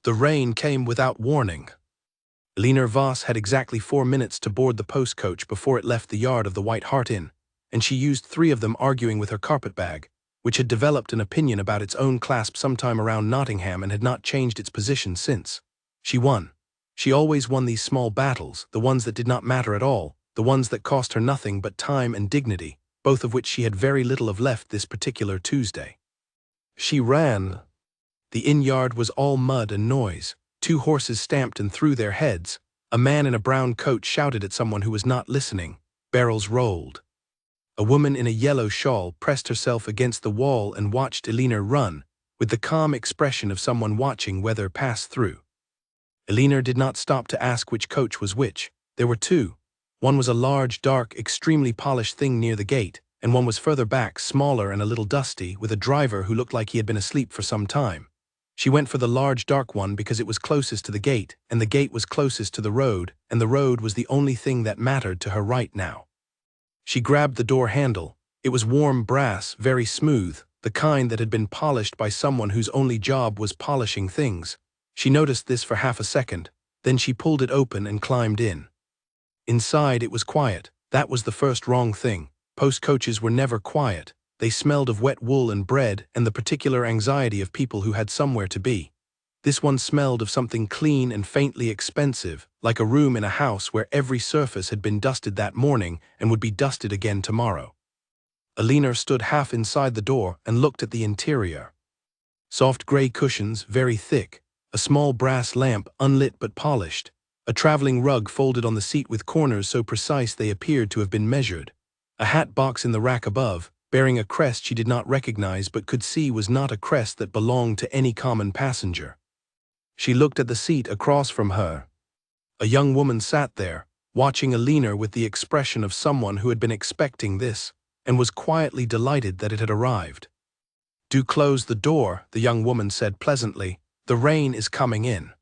The rain came without warning. Elinor Voss had exactly 4 minutes to board the post coach before it left the yard of the White Hart Inn, and she used 3 of them arguing with her carpetbag, which had developed an opinion about its own clasp sometime around Nottingham and had not changed its position since. She won. She always won these small battles, the ones that did not matter at all, the ones that cost her nothing but time and dignity, both of which she had very little of left this particular Tuesday. She ran. The inn yard was all mud and noise. 2 horses stamped and threw their heads. A man in a brown coat shouted at someone who was not listening. Barrels rolled. A woman in a yellow shawl pressed herself against the wall and watched Elinor run, with the calm expression of someone watching weather pass through. Elinor did not stop to ask which coach was which. There were 2. One was a large, dark, extremely polished thing near the gate, and one was further back, smaller and a little dusty, with a driver who looked like he had been asleep for some time. She went for the large, dark one because it was closest to the gate, and the gate was closest to the road, and the road was the only thing that mattered to her right now. She grabbed the door handle. It was warm brass, very smooth, the kind that had been polished by someone whose only job was polishing things. She noticed this for half a second, then she pulled it open and climbed in. Inside it was quiet. That was the first wrong thing. Post coaches were never quiet. They smelled of wet wool and bread and the particular anxiety of people who had somewhere to be. This one smelled of something clean and faintly expensive, like a room in a house where every surface had been dusted that morning and would be dusted again tomorrow. Elinor stood half inside the door and looked at the interior. Soft gray cushions, very thick, a small brass lamp unlit but polished, a traveling rug folded on the seat with corners so precise they appeared to have been measured, a hat box in the rack above, bearing a crest she did not recognize but could see was not a crest that belonged to any common passenger. She looked at the seat across from her. A young woman sat there, watching Elinor with the expression of someone who had been expecting this, and was quietly delighted that it had arrived. "Do close the door," the young woman said pleasantly. "The rain is coming in."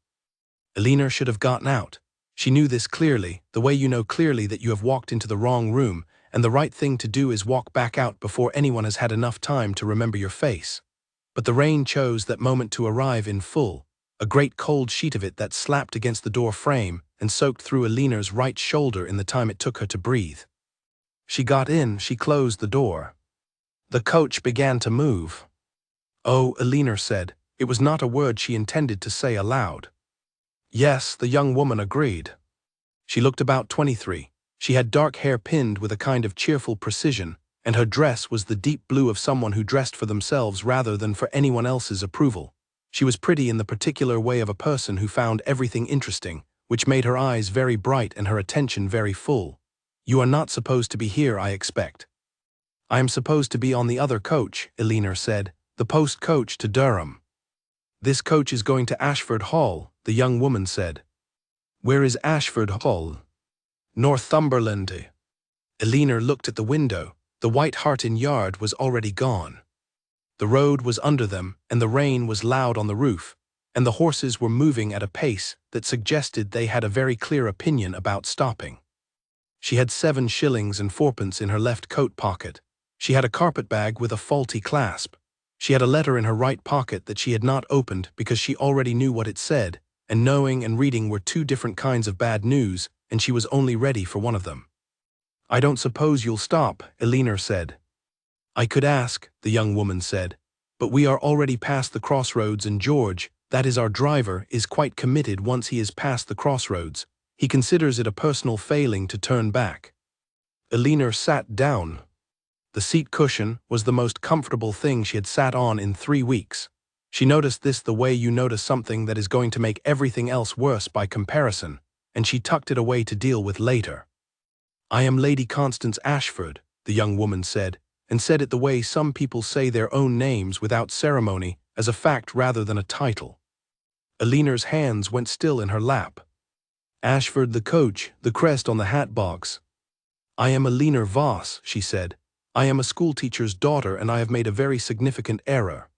Elinor should have gotten out. She knew this clearly, the way you know clearly that you have walked into the wrong room, and the right thing to do is walk back out before anyone has had enough time to remember your face. But the rain chose that moment to arrive in full, a great cold sheet of it that slapped against the door frame and soaked through Elinor's right shoulder in the time it took her to breathe. She got in, she closed the door. The coach began to move. "Oh," Elinor said. It was not a word she intended to say aloud. "Yes," the young woman agreed. She looked about 23. She had dark hair pinned with a kind of cheerful precision, and her dress was the deep blue of someone who dressed for themselves rather than for anyone else's approval. She was pretty in the particular way of a person who found everything interesting, which made her eyes very bright and her attention very full. "You are not supposed to be here, I expect." "I am supposed to be on the other coach," Elinor said, "the post coach to Durham." "This coach is going to Ashford Hall," the young woman said. "Where is Ashford Hall?" "Northumberland." Elinor looked at the window. The White Hart Inn yard was already gone. The road was under them, and the rain was loud on the roof, and the horses were moving at a pace that suggested they had a very clear opinion about stopping. She had 7 shillings and 4pence in her left coat pocket. She had a carpet-bag with a faulty clasp. She had a letter in her right pocket that she had not opened because she already knew what it said, and knowing and reading were 2 different kinds of bad news, and she was only ready for one of them. "I don't suppose you'll stop," Elinor said. "I could ask," the young woman said, "but we are already past the crossroads and George, that is our driver, is quite committed once he is past the crossroads. He considers it a personal failing to turn back." Elinor sat down. The seat cushion was the most comfortable thing she had sat on in 3 weeks. She noticed this the way you notice something that is going to make everything else worse by comparison, and she tucked it away to deal with later. "I am Lady Constance Ashford," the young woman said, and said it the way some people say their own names without ceremony, as a fact rather than a title. Elinor's hands went still in her lap. "Ashford the coach, the crest on the hat box." "I am Elinor Voss," she said. "I am a schoolteacher's daughter and I have made a very significant error."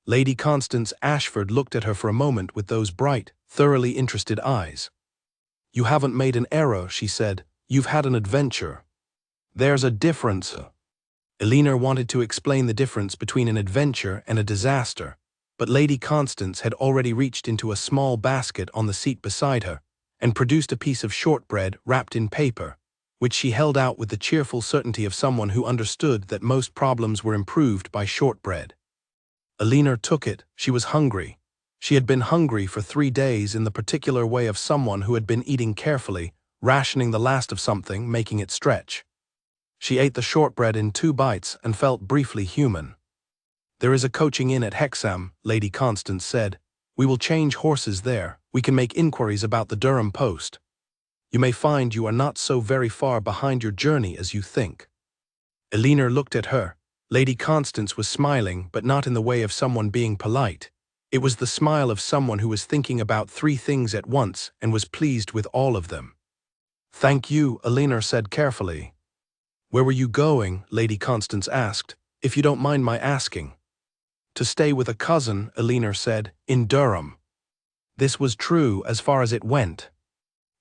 Lady Constance Ashford looked at her for a moment with those bright, thoroughly interested eyes. "You haven't made an error," she said. "You've had an adventure." "There's a difference." Elinor wanted to explain the difference between an adventure and a disaster, but Lady Constance had already reached into a small basket on the seat beside her and produced a piece of shortbread wrapped in paper, which she held out with the cheerful certainty of someone who understood that most problems were improved by shortbread. Alina took it. She was hungry. She had been hungry for 3 days in the particular way of someone who had been eating carefully, rationing the last of something, making it stretch. She ate the shortbread in 2 bites and felt briefly human. "There is a coaching inn at Hexham," Lady Constance said. "We will change horses there. We can make inquiries about the Durham post. You may find you are not so very far behind your journey as you think." Alina looked at her. Lady Constance was smiling, but not in the way of someone being polite. It was the smile of someone who was thinking about 3 things at once and was pleased with all of them. "Thank you," Alina said carefully. "Where were you going?" Lady Constance asked, "if you don't mind my asking." "To stay with a cousin," Alina said, "in Durham." This was true as far as it went.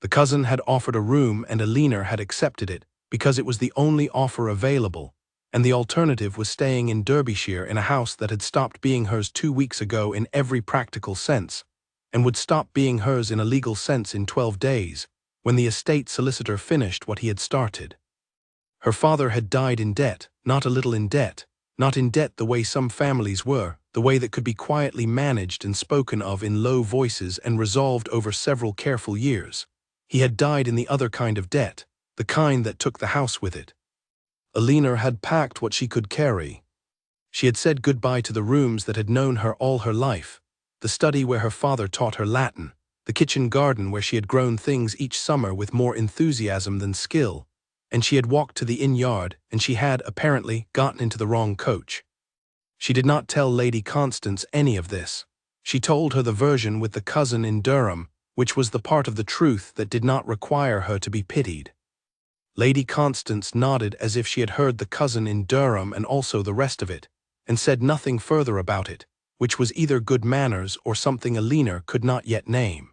The cousin had offered a room and Alina had accepted it because it was the only offer available, and the alternative was staying in Derbyshire in a house that had stopped being hers 2 weeks ago in every practical sense, and would stop being hers in a legal sense in 12 days, when the estate solicitor finished what he had started. Her father had died in debt, not a little in debt, not in debt the way some families were, the way that could be quietly managed and spoken of in low voices and resolved over several careful years. He had died in the other kind of debt, the kind that took the house with it. Alina had packed what she could carry. She had said goodbye to the rooms that had known her all her life, the study where her father taught her Latin, the kitchen garden where she had grown things each summer with more enthusiasm than skill, and she had walked to the inn yard, and she had, apparently, gotten into the wrong coach. She did not tell Lady Constance any of this. She told her the version with the cousin in Durham, which was the part of the truth that did not require her to be pitied. Lady Constance nodded as if she had heard the cousin in Durham and also the rest of it, and said nothing further about it, which was either good manners or something Alina could not yet name.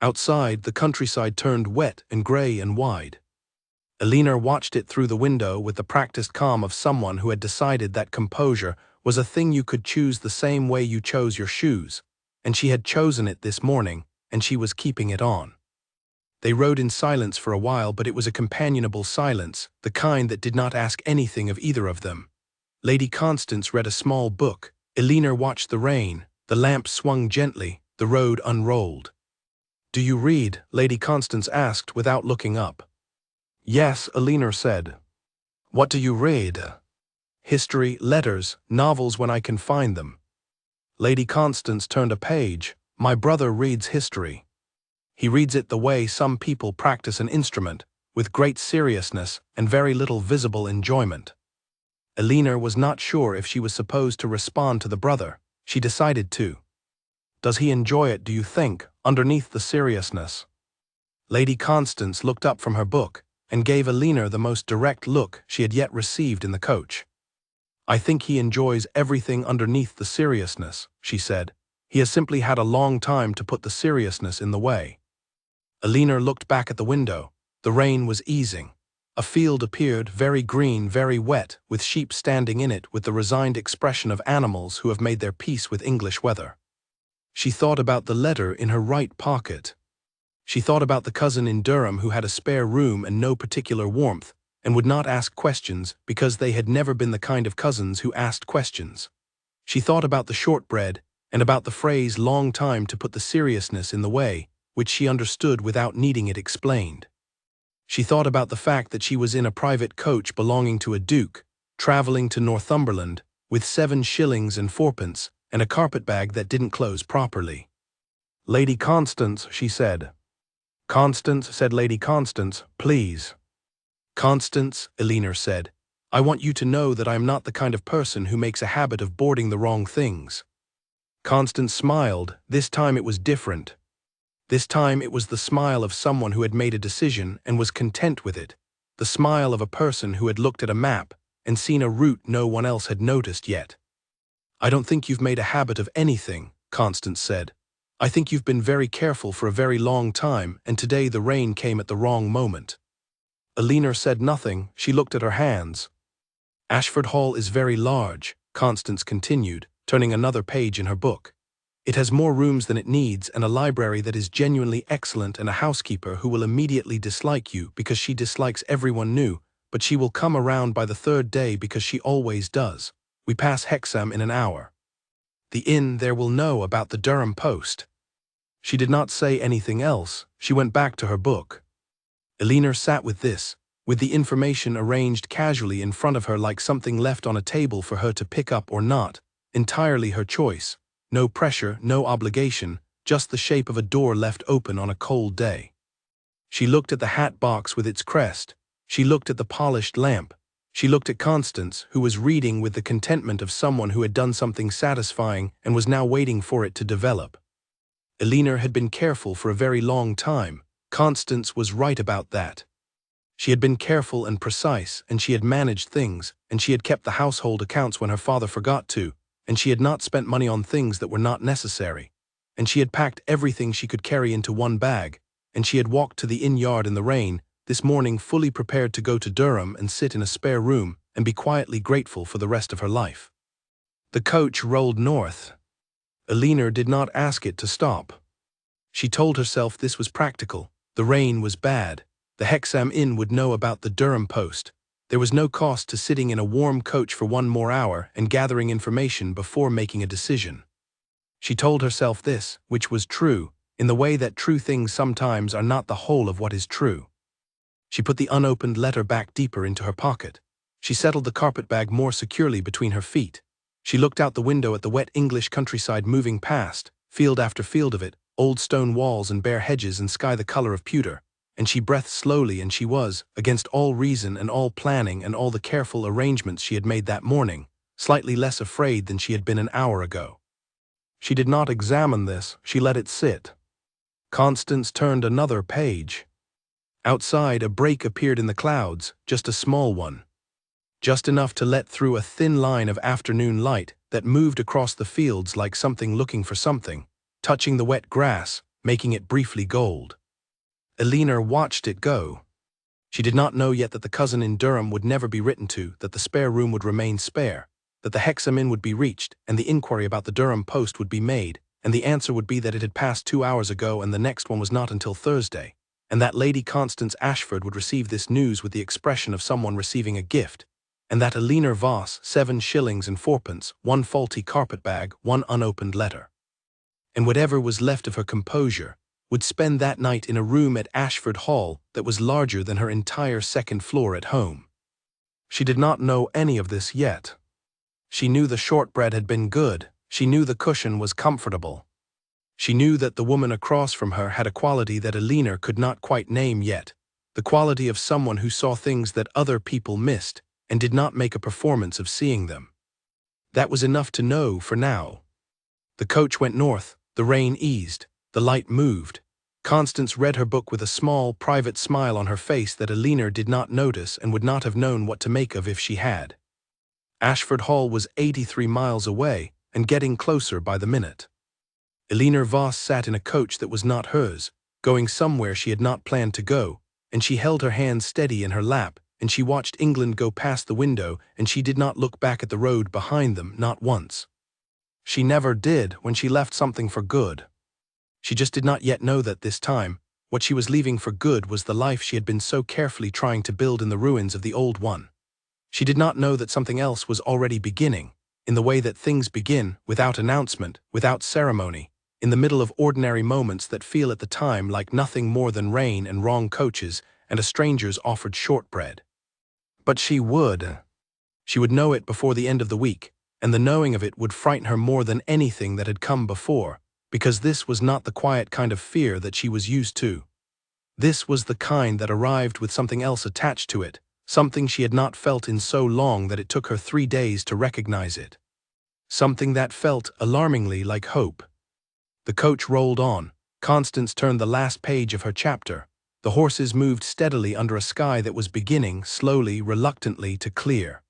Outside, the countryside turned wet and grey and wide. Alina watched it through the window with the practiced calm of someone who had decided that composure was a thing you could choose the same way you chose your shoes, and she had chosen it this morning, and she was keeping it on. They rode in silence for a while, but it was a companionable silence, the kind that did not ask anything of either of them. Lady Constance read a small book. Alina watched the rain. The lamp swung gently. The road unrolled. "Do you read?" Lady Constance asked without looking up. "Yes," Alina said. "What do you read?" "History, letters, novels when I can find them." Lady Constance turned a page. "My brother reads history. He reads it the way some people practice an instrument, with great seriousness and very little visible enjoyment." Alina was not sure if she was supposed to respond to the brother. She decided to. "Does he enjoy it, do you think, underneath the seriousness?" Lady Constance looked up from her book and gave Alina the most direct look she had yet received in the coach. "I think he enjoys everything underneath the seriousness," she said. "He has simply had a long time to put the seriousness in the way." Alina looked back at the window. The rain was easing. A field appeared, very green, very wet, with sheep standing in it with the resigned expression of animals who have made their peace with English weather. She thought about the letter in her right pocket. She thought about the cousin in Durham who had a spare room and no particular warmth, and would not ask questions because they had never been the kind of cousins who asked questions. She thought about the shortbread and about the phrase "long time to put the seriousness in the way," which she understood without needing it explained. She thought about the fact that she was in a private coach belonging to a duke, traveling to Northumberland, with 7 shillings and 4pence, and a carpetbag that didn't close properly. "Lady Constance," she said. "Constance," said Lady Constance, "please." "Constance," Alina said, "I want you to know that I am not the kind of person who makes a habit of boarding the wrong things." Constance smiled. This time it was different. This time it was the smile of someone who had made a decision and was content with it, the smile of a person who had looked at a map and seen a route no one else had noticed yet. "I don't think you've made a habit of anything," Constance said. "I think you've been very careful for a very long time, and today the rain came at the wrong moment." Alina said nothing. She looked at her hands. "Ashford Hall is very large," Constance continued, turning another page in her book. It has more rooms than it needs and a library that is genuinely excellent and a housekeeper who will immediately dislike you because she dislikes everyone new, but she will come around by the third day because she always does. We pass Hexham in an hour. The inn there will know about the Durham Post. She did not say anything else. She went back to her book. Elinor sat with this, with the information arranged casually in front of her like something left on a table for her to pick up or not, entirely her choice. No pressure, no obligation, just the shape of a door left open on a cold day. She looked at the hat box with its crest. She looked at the polished lamp. She looked at Constance, who was reading with the contentment of someone who had done something satisfying and was now waiting for it to develop. Elinor had been careful for a very long time. Constance was right about that. She had been careful and precise, and she had managed things, and she had kept the household accounts when her father forgot to, and she had not spent money on things that were not necessary, and she had packed everything she could carry into one bag, and she had walked to the inn yard in the rain this morning fully prepared to go to Durham and sit in a spare room and be quietly grateful for the rest of her life. The coach rolled north. Elinor did not ask it to stop. She told herself this was practical. The rain was bad. The Hexham Inn would know about the Durham Post. There was no cost to sitting in a warm coach for one more hour and gathering information before making a decision. She told herself this, which was true, in the way that true things sometimes are not the whole of what is true. She put the unopened letter back deeper into her pocket. She settled the carpetbag more securely between her feet. She looked out the window at the wet English countryside moving past, field after field of it, old stone walls and bare hedges and sky the color of pewter, and she breathed slowly, and she was, against all reason and all planning and all the careful arrangements she had made that morning, slightly less afraid than she had been an hour ago. She did not examine this, she let it sit. Constance turned another page. Outside, a break appeared in the clouds, just a small one. Just enough to let through a thin line of afternoon light that moved across the fields like something looking for something, touching the wet grass, making it briefly gold. Elinor watched it go. She did not know yet that the cousin in Durham would never be written to, that the spare room would remain spare, that the Hexham Inn would be reached, and the inquiry about the Durham Post would be made, and the answer would be that it had passed 2 hours ago and the next one was not until Thursday, and that Lady Constance Ashford would receive this news with the expression of someone receiving a gift, and that Elinor Voss, 7 shillings and 4pence, 1 faulty carpetbag, 1 unopened letter. And whatever was left of her composure, would spend that night in a room at Ashford Hall that was larger than her entire second floor at home. She did not know any of this yet. She knew the shortbread had been good. She knew the cushion was comfortable. She knew that the woman across from her had a quality that Elinor could not quite name yet, the quality of someone who saw things that other people missed and did not make a performance of seeing them. That was enough to know for now. The coach went north, the rain eased, the light moved. Constance read her book with a small, private smile on her face that Elinor did not notice and would not have known what to make of if she had. Ashford Hall was 83 miles away and getting closer by the minute. Elinor Voss sat in a coach that was not hers, going somewhere she had not planned to go, and she held her hands steady in her lap, and she watched England go past the window, and she did not look back at the road behind them, not once. She never did when she left something for good. She just did not yet know that this time, what she was leaving for good was the life she had been so carefully trying to build in the ruins of the old one. She did not know that something else was already beginning, in the way that things begin, without announcement, without ceremony, in the middle of ordinary moments that feel at the time like nothing more than rain and wrong coaches and a stranger's offered shortbread. But she would. She would know it before the end of the week, and the knowing of it would frighten her more than anything that had come before, because this was not the quiet kind of fear that she was used to. This was the kind that arrived with something else attached to it, something she had not felt in so long that it took her 3 days to recognize it. Something that felt alarmingly like hope. The coach rolled on. Constance turned the last page of her chapter. The horses moved steadily under a sky that was beginning, slowly, reluctantly, to clear.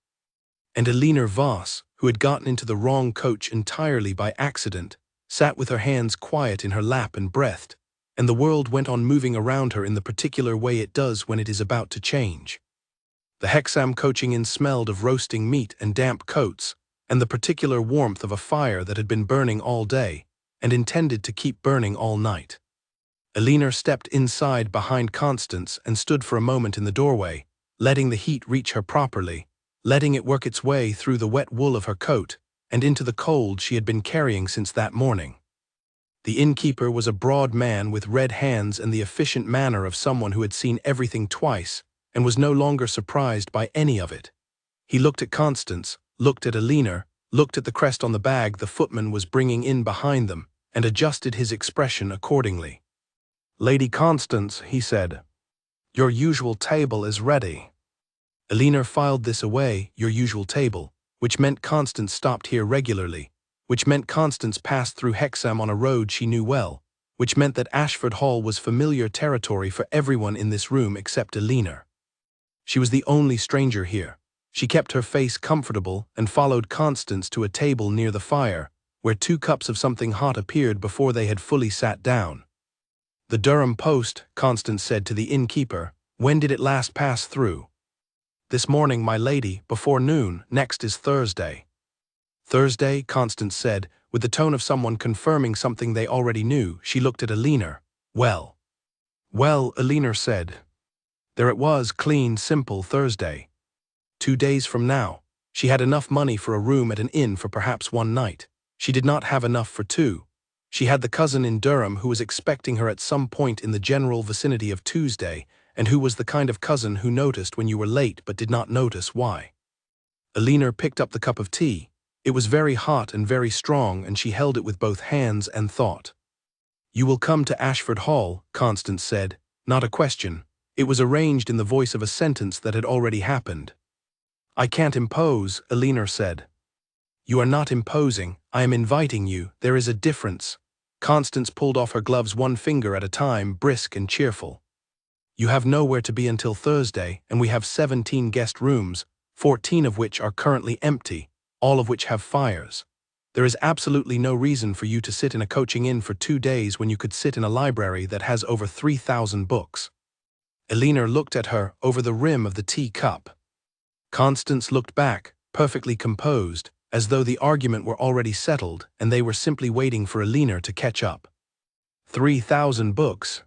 And Elinor Voss, who had gotten into the wrong coach entirely by accident, sat with her hands quiet in her lap and breathed, and the world went on moving around her in the particular way it does when it is about to change. The Hexham coaching inn smelled of roasting meat and damp coats. and the particular warmth of a fire that had been burning all day and intended to keep burning all night. Elinor stepped inside behind Constance and stood for a moment in the doorway, letting the heat reach her properly, letting it work its way through the wet wool of her coat and into the cold she had been carrying since that morning. The innkeeper was a broad man with red hands and the efficient manner of someone who had seen everything twice and was no longer surprised by any of it. He looked at Constance, looked at Elinor, looked at the crest on the bag the footman was bringing in behind them, and adjusted his expression accordingly. "Lady Constance," he said, "your usual table is ready." Elinor filed this away, your usual table, which meant Constance stopped here regularly, which meant Constance passed through Hexham on a road she knew well, which meant that Ashford Hall was familiar territory for everyone in this room except Elinor. She was the only stranger here. She kept her face comfortable and followed Constance to a table near the fire, where 2 cups of something hot appeared before they had fully sat down. "The Durham Post," Constance said to the innkeeper. "When did it last pass through?" "This morning, my lady, before noon. Next is Thursday." "Thursday," Constance said, with the tone of someone confirming something they already knew. She looked at Elinor. "Well." "Well," Elinor said. There it was, clean, simple Thursday. 2 days from now. She had enough money for a room at an inn for perhaps 1 night. She did not have enough for 2. She had the cousin in Durham who was expecting her at some point in the general vicinity of Tuesday, and who was the kind of cousin who noticed when you were late but did not notice why. Elinor picked up the cup of tea. It was very hot and very strong, and she held it with both hands and thought. "You will come to Ashford Hall," Constance said, not a question. It was arranged in the voice of a sentence that had already happened. "I can't impose," Elinor said. "You are not imposing. I am inviting you. There is a difference." Constance pulled off her gloves 1 finger at a time, brisk and cheerful. "You have nowhere to be until Thursday, and we have 17 guest rooms, 14 of which are currently empty, all of which have fires. There is absolutely no reason for you to sit in a coaching inn for 2 days when you could sit in a library that has over 3,000 books." Elinor looked at her over the rim of the tea cup. Constance looked back, perfectly composed, as though the argument were already settled and they were simply waiting for Elinor to catch up. 3,000 books.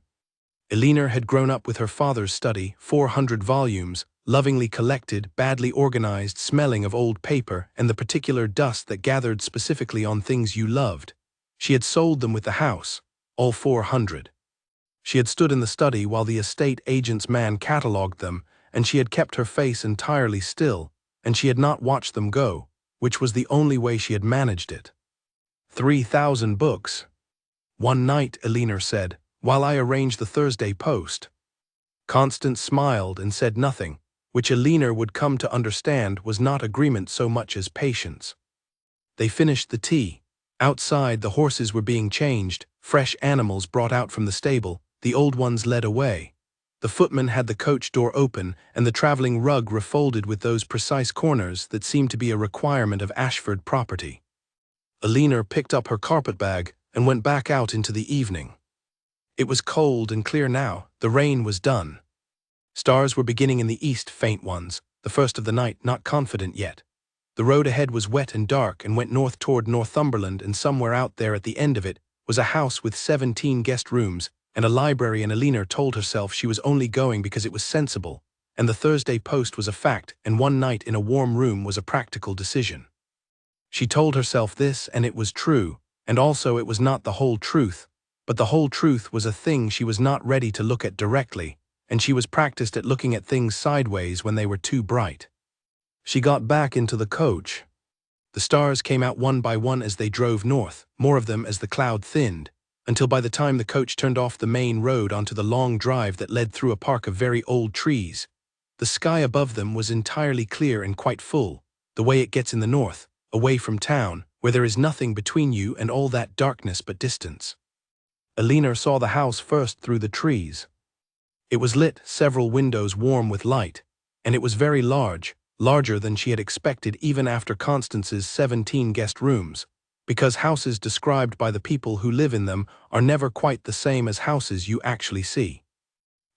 Elinor had grown up with her father's study, 400 volumes, lovingly collected, badly organized, smelling of old paper and the particular dust that gathered specifically on things you loved. She had sold them with the house, all 400. She had stood in the study while the estate agent's man catalogued them, and she had kept her face entirely still, and she had not watched them go, which was the only way she had managed it. 3,000 books. "One night," Elinor said, "while I arranged the Thursday post." Constance smiled and said nothing, which Elinor would come to understand was not agreement so much as patience. They finished the tea. Outside, the horses were being changed, fresh animals brought out from the stable, the old ones led away. The footman had the coach door open and the traveling rug refolded with those precise corners that seemed to be a requirement of Ashford property. Elinor picked up her carpet-bag and went back out into the evening. It was cold and clear now. The rain was done. Stars were beginning in the east, faint ones, the first of the night, not confident yet. The road ahead was wet and dark and went north toward Northumberland, and somewhere out there at the end of it was a house with 17 guest rooms and a library, and Elinor told herself she was only going because it was sensible, and the Thursday post was a fact, and 1 night in a warm room was a practical decision. She told herself this, and it was true, and also it was not the whole truth, but the whole truth was a thing she was not ready to look at directly, and she was practiced at looking at things sideways when they were too bright. She got back into the coach. The stars came out one by one as they drove north, more of them as the cloud thinned, until by the time the coach turned off the main road onto the long drive that led through a park of very old trees, the sky above them was entirely clear and quite full, the way it gets in the north, away from town, where there is nothing between you and all that darkness but distance. Elinor saw the house first through the trees. It was lit, several windows warm with light, and it was very large, larger than she had expected even after Constance's 17 guest rooms, because houses described by the people who live in them are never quite the same as houses you actually see.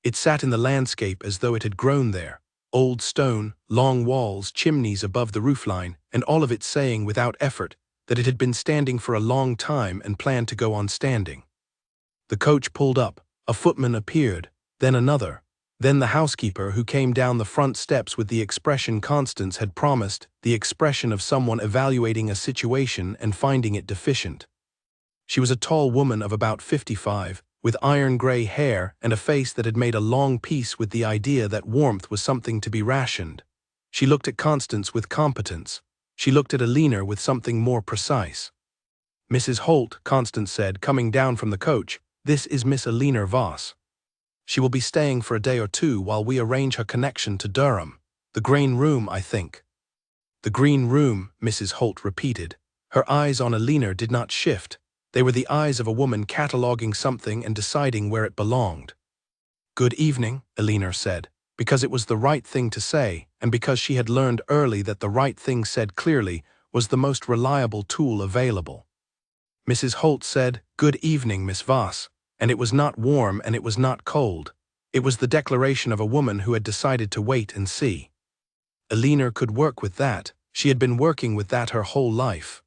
It sat in the landscape as though it had grown there, Old stone, long walls, chimneys above the roofline, and all of it saying without effort that it had been standing for a long time and planned to go on standing. The coach pulled up, a footman appeared, then another, then the housekeeper who came down the front steps with the expression Constance had promised, the expression of someone evaluating a situation and finding it deficient. She was a tall woman of about 55, with iron-gray hair and a face that had made a long peace with the idea that warmth was something to be rationed. She looked at Constance with competence. She looked at Alina with something more precise. "Mrs. Holt," Constance said, coming down from the coach, "this is Miss Alina Voss. She will be staying for a day or two while we arrange her connection to Durham. The Green Room, I think." "The Green Room," Mrs. Holt repeated. Her eyes on Alina did not shift. They were the eyes of a woman cataloguing something and deciding where it belonged. "Good evening," Alina said, because it was the right thing to say, and because she had learned early that the right thing said clearly was the most reliable tool available. Mrs. Holt said, "Good evening, Miss Voss," and it was not warm and it was not cold. It was the declaration of a woman who had decided to wait and see. Alina could work with that. She had been working with that her whole life.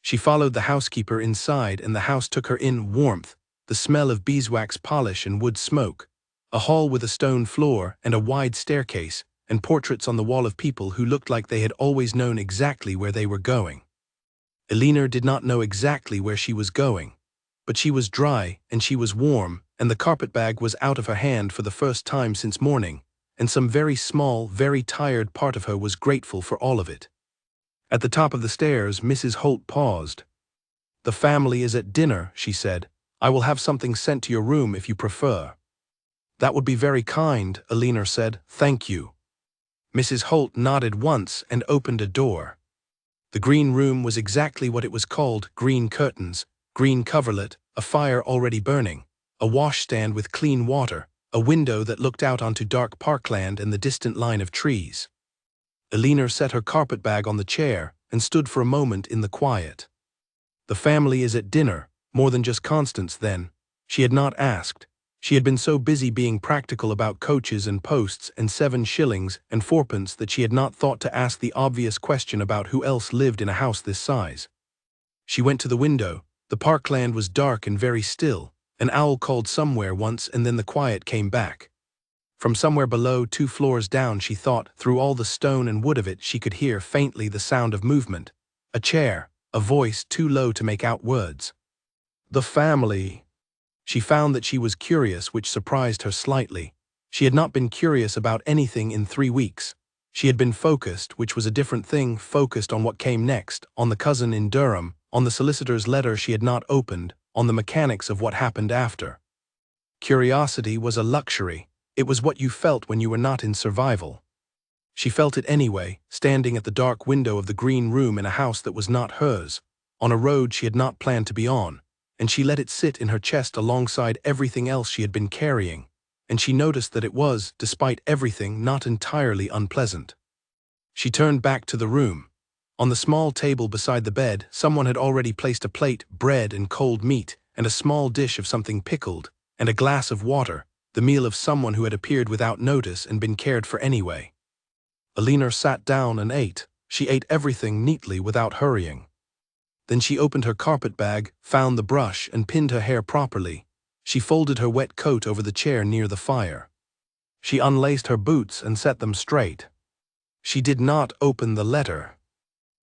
She followed the housekeeper inside, and the house took her in warmth, the smell of beeswax polish and wood smoke, a hall with a stone floor and a wide staircase, and portraits on the wall of people who looked like they had always known exactly where they were going. Alina did not know exactly where she was going, but she was dry and she was warm, and the carpetbag was out of her hand for the first time since morning, and some very small, very tired part of her was grateful for all of it. At the top of the stairs, Mrs. Holt paused. "The family is at dinner," she said. "I will have something sent to your room if you prefer." "That would be very kind," Alina said. "Thank you." Mrs. Holt nodded once and opened a door. The green room was exactly what it was called: green curtains, green coverlet, a fire already burning, a washstand with clean water, a window that looked out onto dark parkland and the distant line of trees. Alina set her carpetbag on the chair and stood for a moment in the quiet. "The family is at dinner, more than just Constance then." She had not asked. She had been so busy being practical about coaches and posts and 7 shillings and 4pence that she had not thought to ask the obvious question about who else lived in a house this size. She went to the window. The parkland was dark and very still. An owl called somewhere once, and then the quiet came back. From somewhere below, 2 floors down, she thought, through all the stone and wood of it, she could hear faintly the sound of movement. A chair, a voice too low to make out words. "The family." She found that she was curious, which surprised her slightly. She had not been curious about anything in 3 weeks. She had been focused, which was a different thing, focused on what came next, on the cousin in Durham, on the solicitor's letter she had not opened, on the mechanics of what happened after. Curiosity was a luxury. It was what you felt when you were not in survival. She felt it anyway, standing at the dark window of the green room in a house that was not hers, on a road she had not planned to be on, and she let it sit in her chest alongside everything else she had been carrying, and she noticed that it was, despite everything, not entirely unpleasant. She turned back to the room. On the small table beside the bed, someone had already placed a plate, bread and cold meat, and a small dish of something pickled, and a glass of water, the meal of someone who had appeared without notice and been cared for anyway. Alina sat down and ate. She ate everything neatly without hurrying. Then she opened her carpetbag, found the brush, and pinned her hair properly. She folded her wet coat over the chair near the fire. She unlaced her boots and set them straight. She did not open the letter.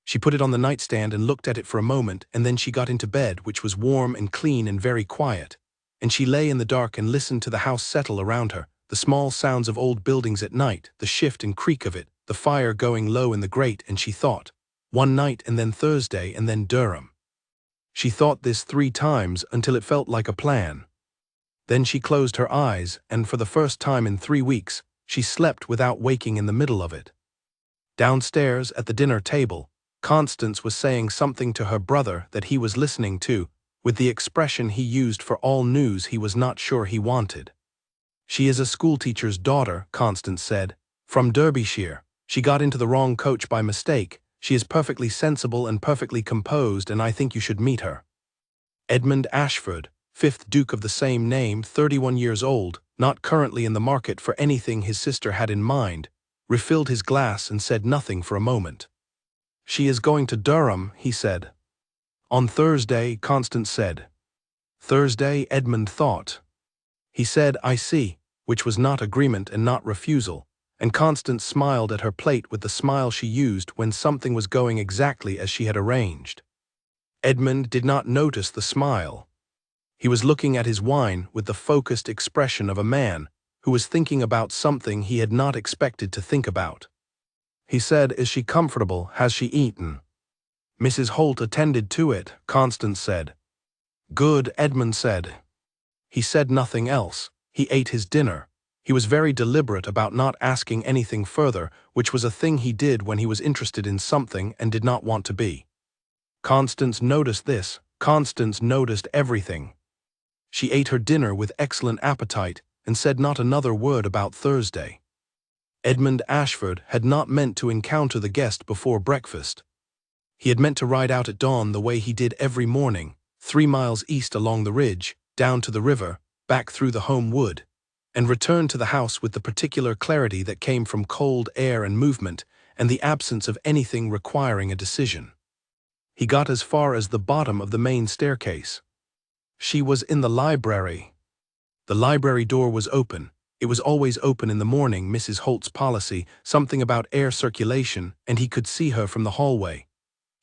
She put it on the nightstand and looked at it for a moment, and then she got into bed, which was warm and clean and very quiet. And she lay in the dark and listened to the house settle around her, the small sounds of old buildings at night, the shift and creak of it, the fire going low in the grate, and she thought, one night and then Thursday and then Durham. She thought this 3 times until it felt like a plan. Then she closed her eyes, and for the first time in 3 weeks, she slept without waking in the middle of it. Downstairs at the dinner table, Constance was saying something to her brother that he was listening to, with the expression he used for all news he was not sure he wanted. "She is a schoolteacher's daughter," Constance said, "from Derbyshire. She got into the wrong coach by mistake. She is perfectly sensible and perfectly composed, and I think you should meet her." Edmund Ashford, 5th Duke of the same name, 31 years old, not currently in the market for anything his sister had in mind, refilled his glass and said nothing for a moment. "She is going to Durham," he said. "On Thursday," Constance said. "Thursday," Edmund thought. He said, "I see," which was not agreement and not refusal, and Constance smiled at her plate with the smile she used when something was going exactly as she had arranged. Edmund did not notice the smile. He was looking at his wine with the focused expression of a man who was thinking about something he had not expected to think about. He said, "Is she comfortable? Has she eaten?" "Mrs. Holt attended to it," Constance said. "Good," Edmund said. He said nothing else. He ate his dinner. He was very deliberate about not asking anything further, which was a thing he did when he was interested in something and did not want to be. Constance noticed this. Constance noticed everything. She ate her dinner with excellent appetite and said not another word about Thursday. Edmund Ashford had not meant to encounter the guest before breakfast. He had meant to ride out at dawn the way he did every morning, 3 miles east along the ridge, down to the river, back through the home wood, and return to the house with the particular clarity that came from cold air and movement and the absence of anything requiring a decision. He got as far as the bottom of the main staircase. She was in the library. The library door was open. It was always open in the morning, Mrs. Holt's policy, something about air circulation, and he could see her from the hallway.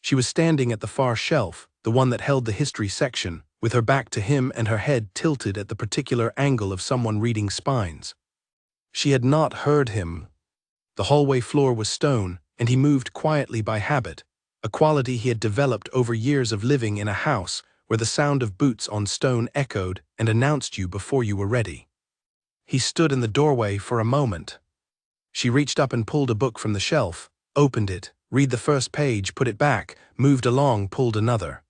She was standing at the far shelf, the one that held the history section, with her back to him and her head tilted at the particular angle of someone reading spines. She had not heard him. The hallway floor was stone, and he moved quietly by habit, a quality he had developed over years of living in a house where the sound of boots on stone echoed and announced you before you were ready. He stood in the doorway for a moment. She reached up and pulled a book from the shelf, opened it, read the first page, put it back, moved along, pulled another.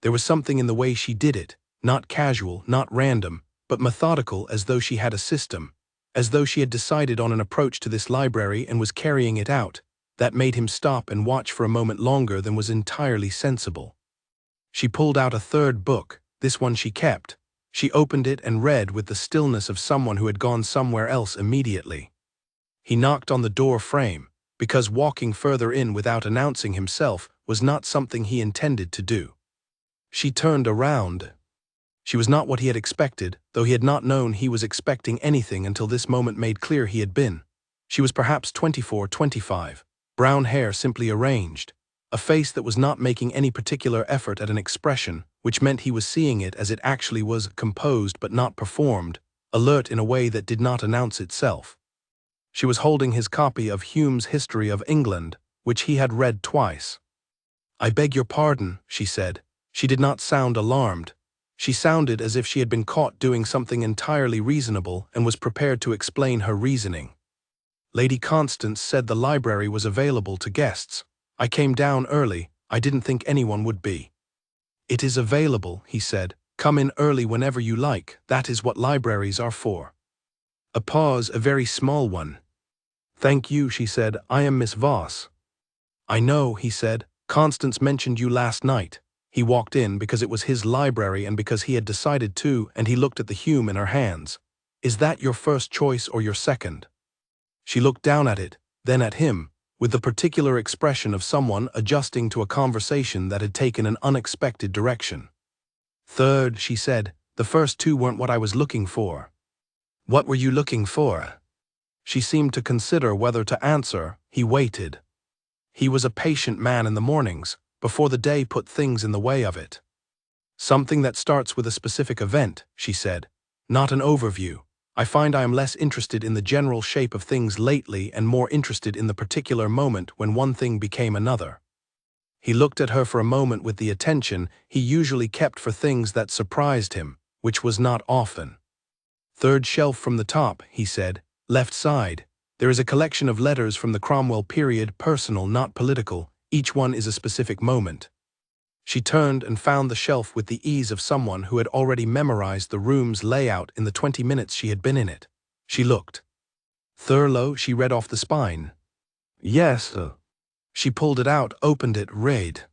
There was something in the way she did it, not casual, not random, but methodical, as though she had a system, as though she had decided on an approach to this library and was carrying it out, that made him stop and watch for a moment longer than was entirely sensible. She pulled out a third book, this one she kept. She opened it and read with the stillness of someone who had gone somewhere else immediately. He knocked on the door frame, because walking further in without announcing himself was not something he intended to do. She turned around. She was not what he had expected, though he had not known he was expecting anything until this moment made clear he had been. She was perhaps 24, 25, brown hair simply arranged, a face that was not making any particular effort at an expression, which meant he was seeing it as it actually was, composed but not performed, alert in a way that did not announce itself. She was holding his copy of Hume's History of England, which he had read twice. "I beg your pardon," she said. She did not sound alarmed. She sounded as if she had been caught doing something entirely reasonable and was prepared to explain her reasoning. "Lady Constance said the library was available to guests. I came down early. I didn't think anyone would be." "It is available," he said. "Come in early whenever you like. That is what libraries are for." A pause, a very small one. "Thank you," she said. "I am Miss Voss." "I know," he said. "Constance mentioned you last night." He walked in because it was his library and because he had decided to, and he looked at the Hume in her hands. "Is that your first choice or your second?" She looked down at it, then at him, with the particular expression of someone adjusting to a conversation that had taken an unexpected direction. "Third," she said. "The first two weren't what I was looking for." "What were you looking for?" She seemed to consider whether to answer. He waited. He was a patient man in the mornings, before the day put things in the way of it. "Something that starts with a specific event," she said. "Not an overview. I find I am less interested in the general shape of things lately and more interested in the particular moment when one thing became another." He looked at her for a moment with the attention he usually kept for things that surprised him, which was not often. "Third shelf from the top," he said. "Left side. There is a collection of letters from the Cromwell period, personal, not political. Each one is a specific moment." She turned and found the shelf with the ease of someone who had already memorized the room's layout in the 20 minutes she had been in it. She looked. "Thurlow," she read off the spine. "Yes, sir." She pulled it out, opened it, read.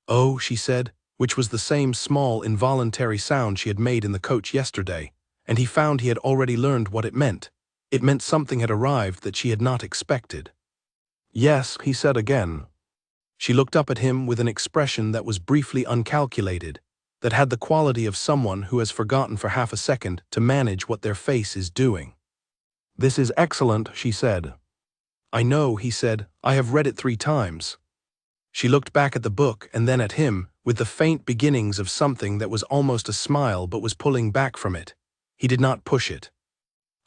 "Oh," she said, which was the same small, involuntary sound she had made in the coach yesterday, and he found he had already learned what it meant. It meant something had arrived that she had not expected. "Yes," he said again. She looked up at him with an expression that was briefly uncalculated, that had the quality of someone who has forgotten for half a second to manage what their face is doing. "This is excellent," she said. "I know," he said. "I have read it 3 times." She looked back at the book and then at him, with the faint beginnings of something that was almost a smile but was pulling back from it. He did not push it.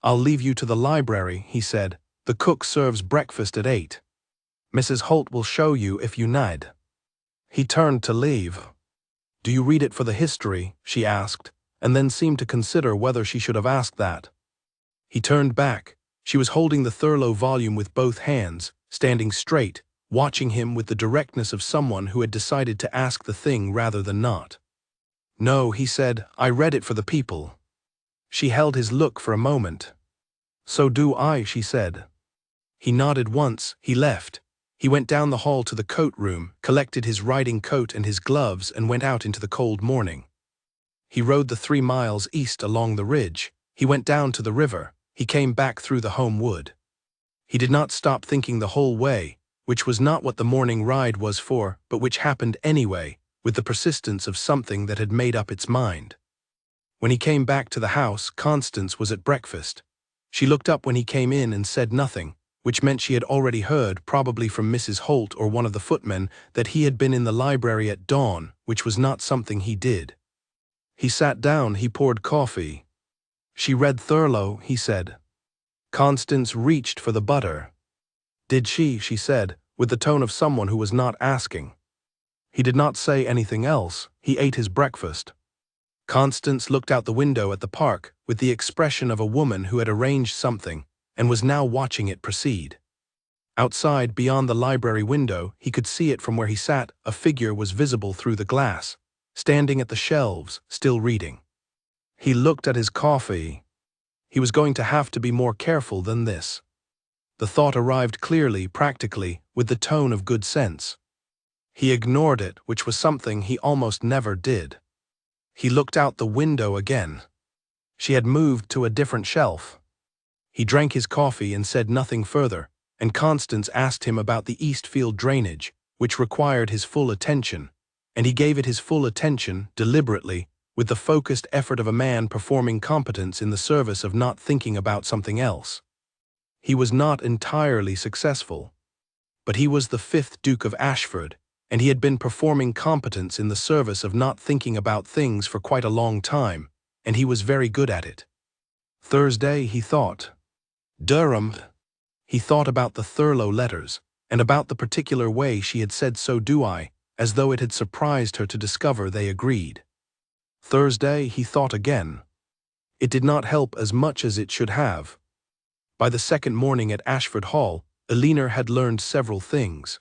"I'll leave you to the library," he said. "The cook serves breakfast at 8. Mrs. Holt will show you if you need." He turned to leave. "Do you read it for the history?" she asked, and then seemed to consider whether she should have asked that. He turned back. She was holding the Thurlow volume with both hands, standing straight, watching him with the directness of someone who had decided to ask the thing rather than not. "No," he said, "I read it for the people." She held his look for a moment. "So do I," she said. He nodded once. He left. He went down the hall to the coat room, collected his riding coat and his gloves, and went out into the cold morning. He rode the 3 miles east along the ridge. He went down to the river. He came back through the home wood. He did not stop thinking the whole way, which was not what the morning ride was for, but which happened anyway, with the persistence of something that had made up its mind. When he came back to the house, Constance was at breakfast. She looked up when he came in and said nothing, which meant she had already heard, probably from Mrs. Holt or one of the footmen, that he had been in the library at dawn, which was not something he did. He sat down. He poured coffee. "She read Thurlow," he said. Constance reached for the butter. "Did she?" she said, with the tone of someone who was not asking. He did not say anything else. He ate his breakfast. Constance looked out the window at the park with the expression of a woman who had arranged something and was now watching it proceed. Outside, beyond the library window, he could see it from where he sat. A figure was visible through the glass, standing at the shelves, still reading. He looked at his coffee. He was going to have to be more careful than this. The thought arrived clearly, practically, with the tone of good sense. He ignored it, which was something he almost never did. He looked out the window again. She had moved to a different shelf. He drank his coffee and said nothing further, and Constance asked him about the Eastfield drainage, which required his full attention, and he gave it his full attention, deliberately, with the focused effort of a man performing competence in the service of not thinking about something else. He was not entirely successful. But he was the 5th Duke of Ashford, and he had been performing competence in the service of not thinking about things for quite a long time, and he was very good at it. Thursday, he thought. Durham. He thought about the Thurlow letters, and about the particular way she had said "so do I," as though it had surprised her to discover they agreed. Thursday, he thought again. It did not help as much as it should have. By the second morning at Ashford Hall, Elinor had learned several things.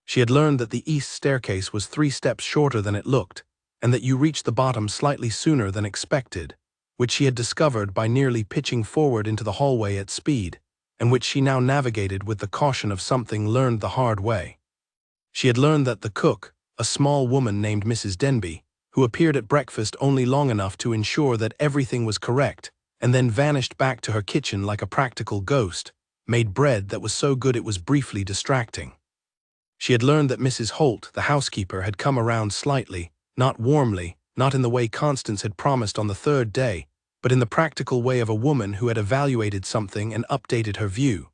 She had learned that the east staircase was 3 steps shorter than it looked, and that you reached the bottom slightly sooner than expected, which she had discovered by nearly pitching forward into the hallway at speed, and which she now navigated with the caution of something learned the hard way. She had learned that the cook, a small woman named Mrs. Denby, who appeared at breakfast only long enough to ensure that everything was correct, and then vanished back to her kitchen like a practical ghost, made bread that was so good it was briefly distracting. She had learned that Mrs. Holt, the housekeeper, had come around slightly, not warmly, not in the way Constance had promised on the 3rd day, but in the practical way of a woman who had evaluated something and updated her view.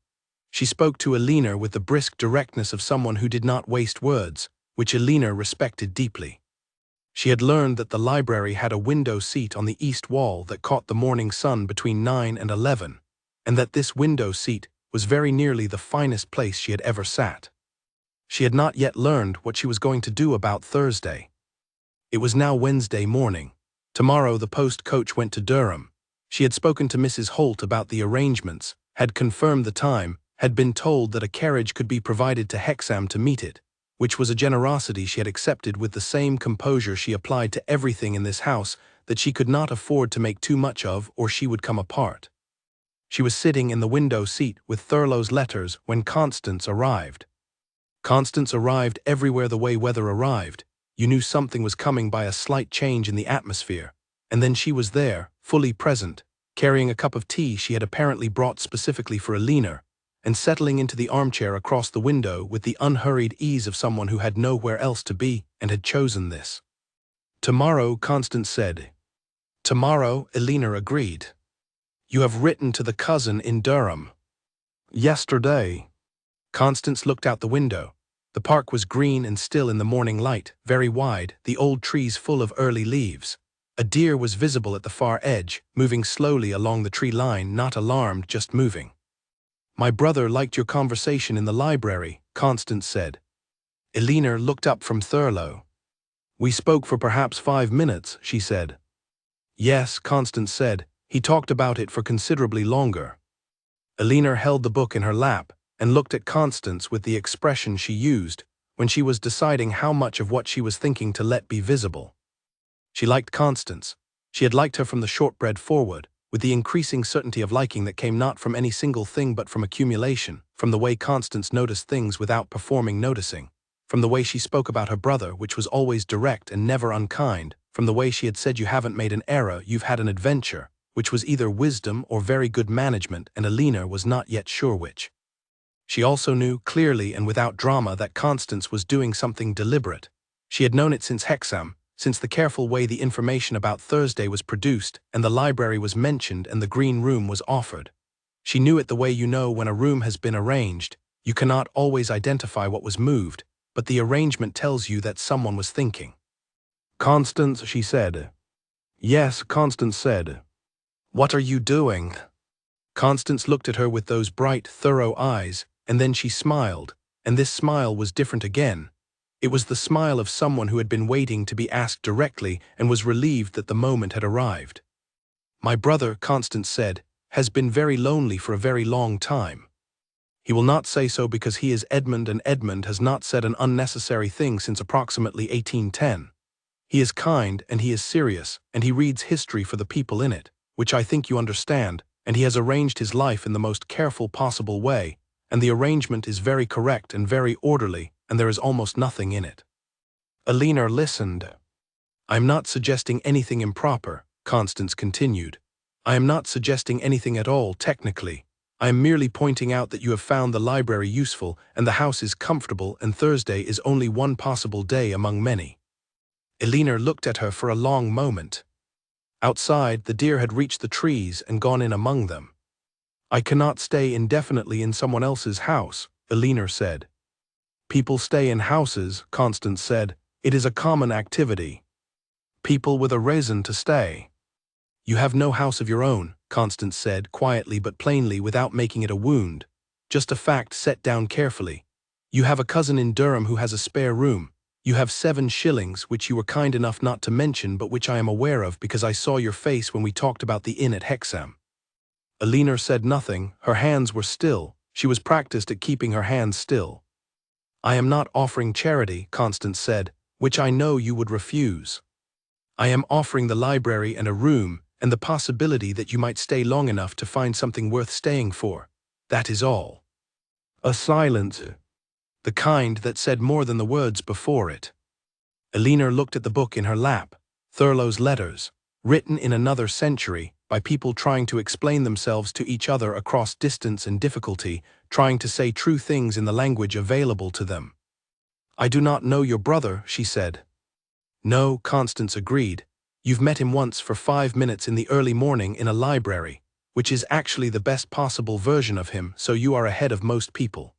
She spoke to Elinor with the brisk directness of someone who did not waste words, which Elinor respected deeply. She had learned that the library had a window seat on the east wall that caught the morning sun between 9 and 11, and that this window seat was very nearly the finest place she had ever sat. She had not yet learned what she was going to do about Thursday. It was now Wednesday morning. Tomorrow the post coach went to Durham. She had spoken to Mrs. Holt about the arrangements, had confirmed the time, had been told that a carriage could be provided to Hexham to meet it, which was a generosity she had accepted with the same composure she applied to everything in this house that she could not afford to make too much of or she would come apart. She was sitting in the window seat with Thurlow's letters when Constance arrived. Constance arrived everywhere the way weather arrived. You knew something was coming by a slight change in the atmosphere, and then she was there, fully present, carrying a cup of tea she had apparently brought specifically for Alina, and settling into the armchair across the window with the unhurried ease of someone who had nowhere else to be and had chosen this. "Tomorrow," Constance said. "Tomorrow," Alina agreed. "You have written to the cousin in Durham." "Yesterday." Constance looked out the window. The park was green and still in the morning light, very wide, the old trees full of early leaves. A deer was visible at the far edge, moving slowly along the tree line, not alarmed, just moving. "My brother liked your conversation in the library," Constance said. Alina looked up from Thurlow. "We spoke for perhaps 5 minutes," she said. "Yes," Constance said. "He talked about it for considerably longer." Alina held the book in her lap and looked at Constance with the expression she used when she was deciding how much of what she was thinking to let be visible. She liked Constance. She had liked her from the shortbread forward, with the increasing certainty of liking that came not from any single thing but from accumulation, from the way Constance noticed things without performing noticing, from the way she spoke about her brother, which was always direct and never unkind, from the way she had said, "You haven't made an error, you've had an adventure," which was either wisdom or very good management, and Alina was not yet sure which. She also knew clearly and without drama that Constance was doing something deliberate. She had known it since Hexham, since the careful way the information about Thursday was produced and the library was mentioned and the green room was offered. She knew it the way you know when a room has been arranged. You cannot always identify what was moved, but the arrangement tells you that someone was thinking. "Constance," she said. "Yes," Constance said. "What are you doing?" Constance looked at her with those bright, thorough eyes, and then she smiled, and this smile was different again. It was the smile of someone who had been waiting to be asked directly and was relieved that the moment had arrived. "My brother," Constance said, "has been very lonely for a very long time. He will not say so because he is Edmund, and Edmund has not said an unnecessary thing since approximately 1810. He is kind and he is serious, and he reads history for the people in it, which I think you understand, and he has arranged his life in the most careful possible way, and the arrangement is very correct and very orderly, and there is almost nothing in it." Alina listened. "I am not suggesting anything improper," Constance continued. "I am not suggesting anything at all, technically. I am merely pointing out that you have found the library useful and the house is comfortable, and Thursday is only one possible day among many." Alina looked at her for a long moment. Outside, the deer had reached the trees and gone in among them. "I cannot stay indefinitely in someone else's house," Alina said. "People stay in houses," Constance said. "It is a common activity. People with a reason to stay." "You have no house of your own," Constance said, quietly but plainly, without making it a wound. Just a fact set down carefully. "You have a cousin in Durham who has a spare room. You have 7 shillings, which you were kind enough not to mention but which I am aware of because I saw your face when we talked about the inn at Hexham." Alina said nothing. Her hands were still. She was practiced at keeping her hands still. "I am not offering charity," Constance said, "which I know you would refuse. I am offering the library and a room, and the possibility that you might stay long enough to find something worth staying for. That is all." A silence. The kind that said more than the words before it. Alina looked at the book in her lap. Thurlow's letters, written in another century, by people trying to explain themselves to each other across distance and difficulty, trying to say true things in the language available to them. "I do not know your brother," she said. "No," Constance agreed. "You've met him once for 5 minutes in the early morning in a library, which is actually the best possible version of him, so you are ahead of most people."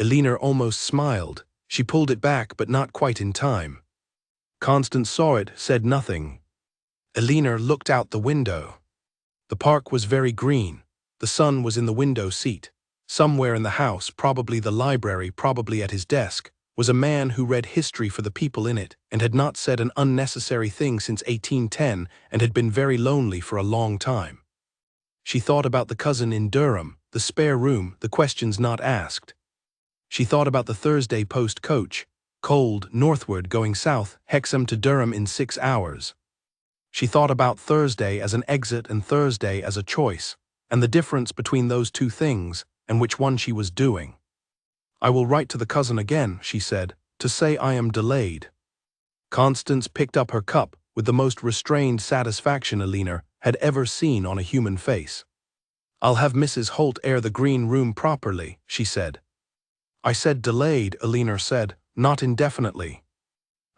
Alina almost smiled. She pulled it back, but not quite in time. Constance saw it, said nothing. Alina looked out the window. The park was very green. The sun was in the window seat. Somewhere in the house, probably the library, probably at his desk, was a man who read history for the people in it and had not said an unnecessary thing since 1810 and had been very lonely for a long time. She thought about the cousin in Durham, the spare room, the questions not asked. She thought about the Thursday post coach, cold, northward going south, Hexham to Durham in 6 hours. She thought about Thursday as an exit and Thursday as a choice, and the difference between those two things, and which one she was doing. "I will write to the cousin again," she said, "to say I am delayed." Constance picked up her cup with the most restrained satisfaction. Alina, had ever seen on a human face. "I'll have Mrs. Holt air the green room properly," she said. "I said delayed," Elinor said, "not indefinitely."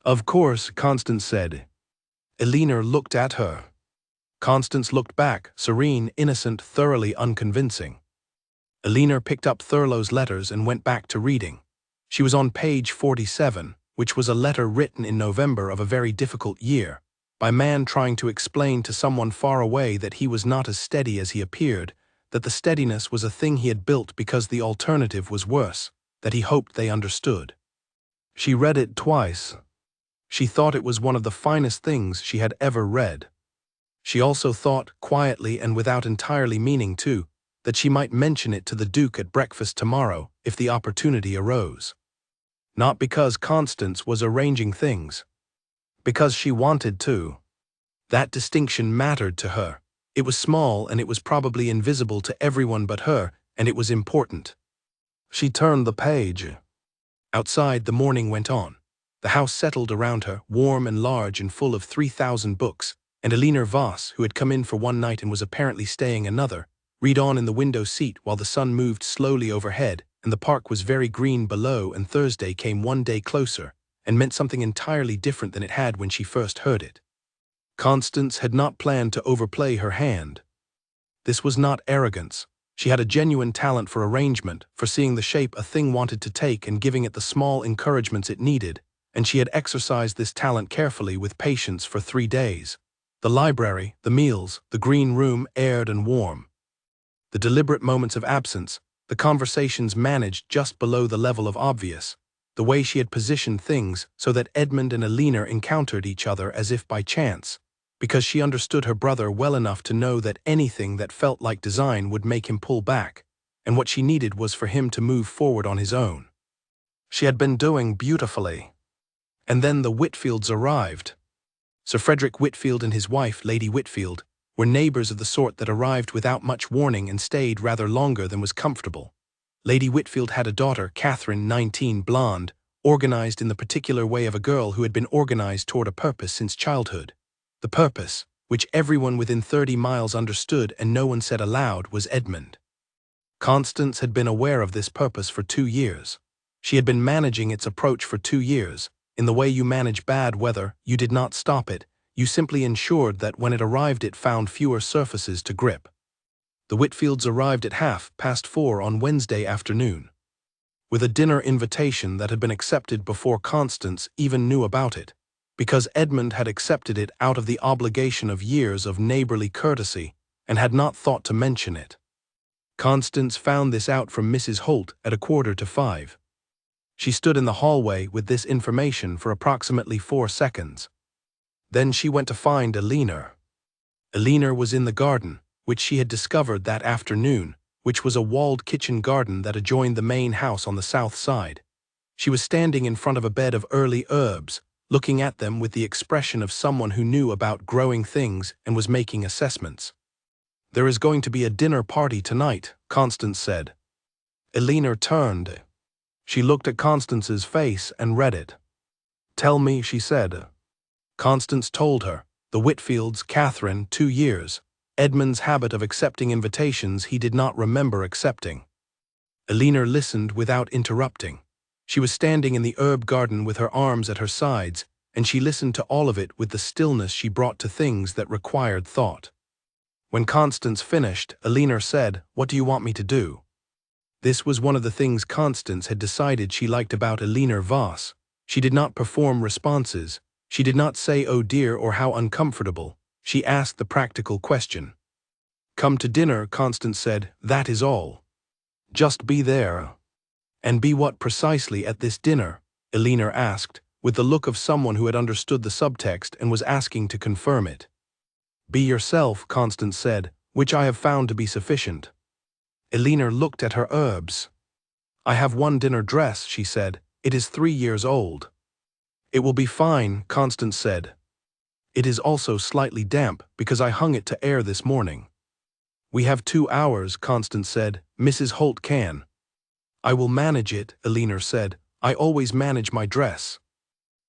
"Of course," Constance said. Elinor looked at her. Constance looked back, serene, innocent, thoroughly unconvincing. Elinor picked up Thurlow's letters and went back to reading. She was on page 47, which was a letter written in November of a very difficult year, by a man trying to explain to someone far away that he was not as steady as he appeared, that the steadiness was a thing he had built because the alternative was worse, that he hoped they understood. She read it twice. She thought it was one of the finest things she had ever read. She also thought, quietly and without entirely meaning to, that she might mention it to the Duke at breakfast tomorrow if the opportunity arose. Not because Constance was arranging things. Because she wanted to. That distinction mattered to her. It was small and it was probably invisible to everyone but her, and it was important. She turned the page. Outside, the morning went on. The house settled around her, warm and large and full of 3,000 books, and Elinor Voss, who had come in for one night and was apparently staying another, read on in the window seat while the sun moved slowly overhead, and the park was very green below, and Thursday came one day closer, and meant something entirely different than it had when she first heard it. Constance had not planned to overplay her hand. This was not arrogance. She had a genuine talent for arrangement, for seeing the shape a thing wanted to take and giving it the small encouragements it needed, and she had exercised this talent carefully with patience for 3 days. The library, the meals, the green room aired and warm. The deliberate moments of absence, the conversations managed just below the level of obvious, the way she had positioned things so that Edmund and Elinor encountered each other as if by chance, because she understood her brother well enough to know that anything that felt like design would make him pull back, and what she needed was for him to move forward on his own. She had been doing beautifully. And then the Whitfields arrived. Sir Frederick Whitfield and his wife, Lady Whitfield, were neighbors of the sort that arrived without much warning and stayed rather longer than was comfortable. Lady Whitfield had a daughter, Catherine, 19, blonde, organized in the particular way of a girl who had been organized toward a purpose since childhood. The purpose, which everyone within 30 miles understood and no one said aloud, was Edmund. Constance had been aware of this purpose for 2 years. She had been managing its approach for 2 years. In the way you manage bad weather, you did not stop it. You simply ensured that when it arrived it found fewer surfaces to grip. The Whitfields arrived at 4:30 on Wednesday afternoon, with a dinner invitation that had been accepted before Constance even knew about it, because Edmund had accepted it out of the obligation of years of neighborly courtesy and had not thought to mention it. Constance found this out from Mrs. Holt at 4:45. She stood in the hallway with this information for approximately 4 seconds. Then she went to find Elinor. Elinor was in the garden, which she had discovered that afternoon, which was a walled kitchen garden that adjoined the main house on the south side. She was standing in front of a bed of early herbs, looking at them with the expression of someone who knew about growing things and was making assessments. "There is going to be a dinner party tonight," Constance said. Elinor turned. She looked at Constance's face and read it. "Tell me," she said. Constance told her. The Whitfields, Catherine, 2 years. Edmund's habit of accepting invitations he did not remember accepting. Elinor listened without interrupting. She was standing in the herb garden with her arms at her sides, and she listened to all of it with the stillness she brought to things that required thought. When Constance finished, Elinor said, "What do you want me to do?" This was one of the things Constance had decided she liked about Elinor Voss. She did not perform responses. She did not say, "Oh dear," or "how uncomfortable." She asked the practical question. "Come to dinner," Constance said, "that is all. Just be there." "And be what precisely at this dinner?" Elinor asked, with the look of someone who had understood the subtext and was asking to confirm it. "Be yourself," Constance said, "which I have found to be sufficient." Elinor looked at her herbs. "I have one dinner dress," she said. "It is 3 years old." "It will be fine," Constance said. "It is also slightly damp because I hung it to air this morning." "We have 2 hours," Constance said. "Mrs. Holt can." "I will manage it," Elinor said. "I always manage my dress."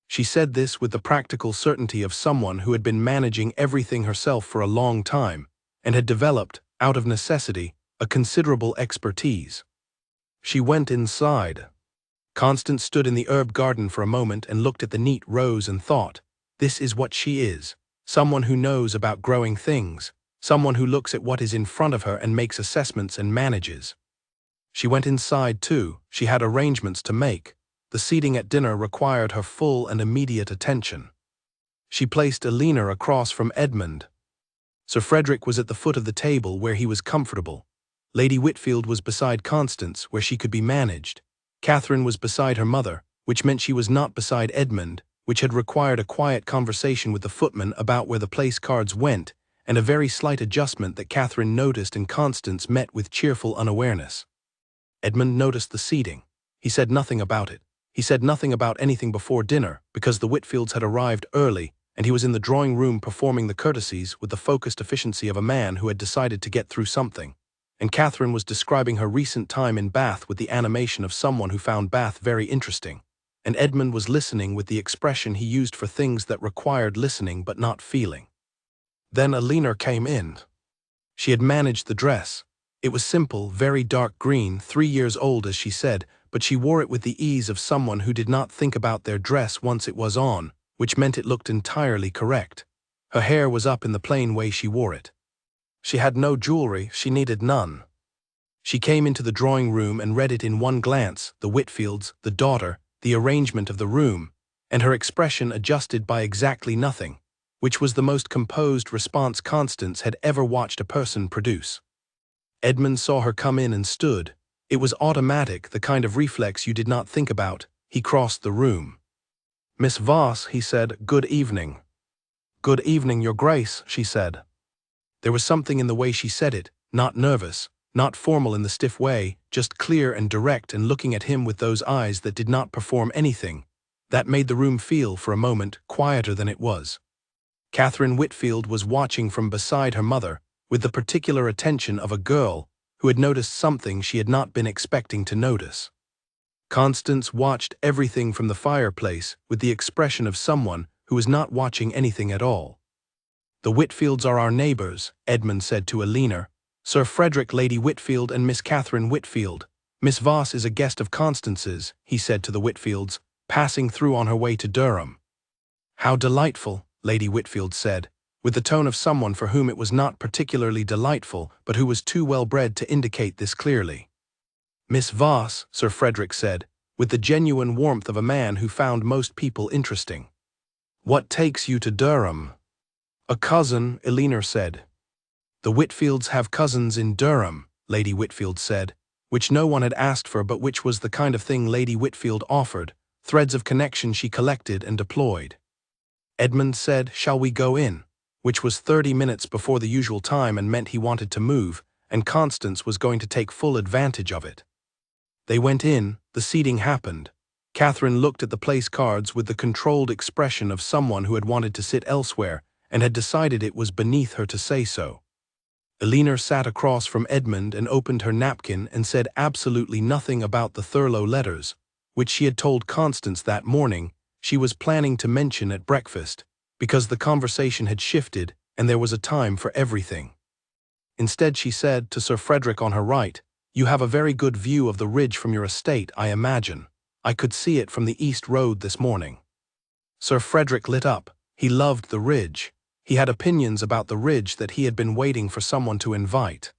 She said this with the practical certainty of someone who had been managing everything herself for a long time and had developed, out of necessity, a considerable expertise. She went inside. Constance stood in the herb garden for a moment and looked at the neat rows and thought, this is what she is, someone who knows about growing things, someone who looks at what is in front of her and makes assessments and manages. She went inside too. She had arrangements to make. The seating at dinner required her full and immediate attention. She placed Elena across from Edmund. Sir Frederick was at the foot of the table where he was comfortable. Lady Whitfield was beside Constance, where she could be managed. Catherine was beside her mother, which meant she was not beside Edmund, which had required a quiet conversation with the footman about where the place cards went, and a very slight adjustment that Catherine noticed and Constance met with cheerful unawareness. Edmund noticed the seating. He said nothing about it. He said nothing about anything before dinner, because the Whitfields had arrived early, and he was in the drawing-room performing the courtesies with the focused efficiency of a man who had decided to get through something. And Catherine was describing her recent time in Bath with the animation of someone who found Bath very interesting. And Edmund was listening with the expression he used for things that required listening but not feeling. Then Elena came in. She had managed the dress. It was simple, very dark green, 3 years old as she said, but she wore it with the ease of someone who did not think about their dress once it was on, which meant it looked entirely correct. Her hair was up in the plain way she wore it. She had no jewelry, she needed none. She came into the drawing-room and read it in one glance, the Whitfields, the daughter, the arrangement of the room, and her expression adjusted by exactly nothing, which was the most composed response Constance had ever watched a person produce. Edmund saw her come in and stood. It was automatic, the kind of reflex you did not think about. He crossed the room. "Miss Voss," he said, "good evening." "Good evening, Your Grace," she said. There was something in the way she said it, not nervous, not formal in the stiff way, just clear and direct and looking at him with those eyes that did not perform anything, that made the room feel, for a moment, quieter than it was. Catherine Whitfield was watching from beside her mother, with the particular attention of a girl who had noticed something she had not been expecting to notice. Constance watched everything from the fireplace with the expression of someone who was not watching anything at all. "The Whitfields are our neighbors," Edmund said to Elena. "Sir Frederick, Lady Whitfield, and Miss Catherine Whitfield. Miss Voss is a guest of Constance's," he said to the Whitfields, passing through on her way to Durham. "How delightful," Lady Whitfield said, with the tone of someone for whom it was not particularly delightful, but who was too well-bred to indicate this clearly. "Miss Voss," Sir Frederick said, with the genuine warmth of a man who found most people interesting. "What takes you to Durham?" "A cousin," Elena said. "The Whitfields have cousins in Durham," Lady Whitfield said, which no one had asked for but which was the kind of thing Lady Whitfield offered, threads of connection she collected and deployed. Edmund said, "Shall we go in?" which was 30 minutes before the usual time and meant he wanted to move, and Constance was going to take full advantage of it. They went in, the seating happened. Catherine looked at the place cards with the controlled expression of someone who had wanted to sit elsewhere and had decided it was beneath her to say so. Elena sat across from Edmund and opened her napkin and said absolutely nothing about the Thurlow letters, which she had told Constance that morning she was planning to mention at breakfast, because the conversation had shifted and there was a time for everything. Instead she said to Sir Frederick on her right, "You have a very good view of the ridge from your estate, I imagine. I could see it from the East Road this morning." Sir Frederick lit up. He loved the ridge. He had opinions about the ridge that he had been waiting for someone to invite.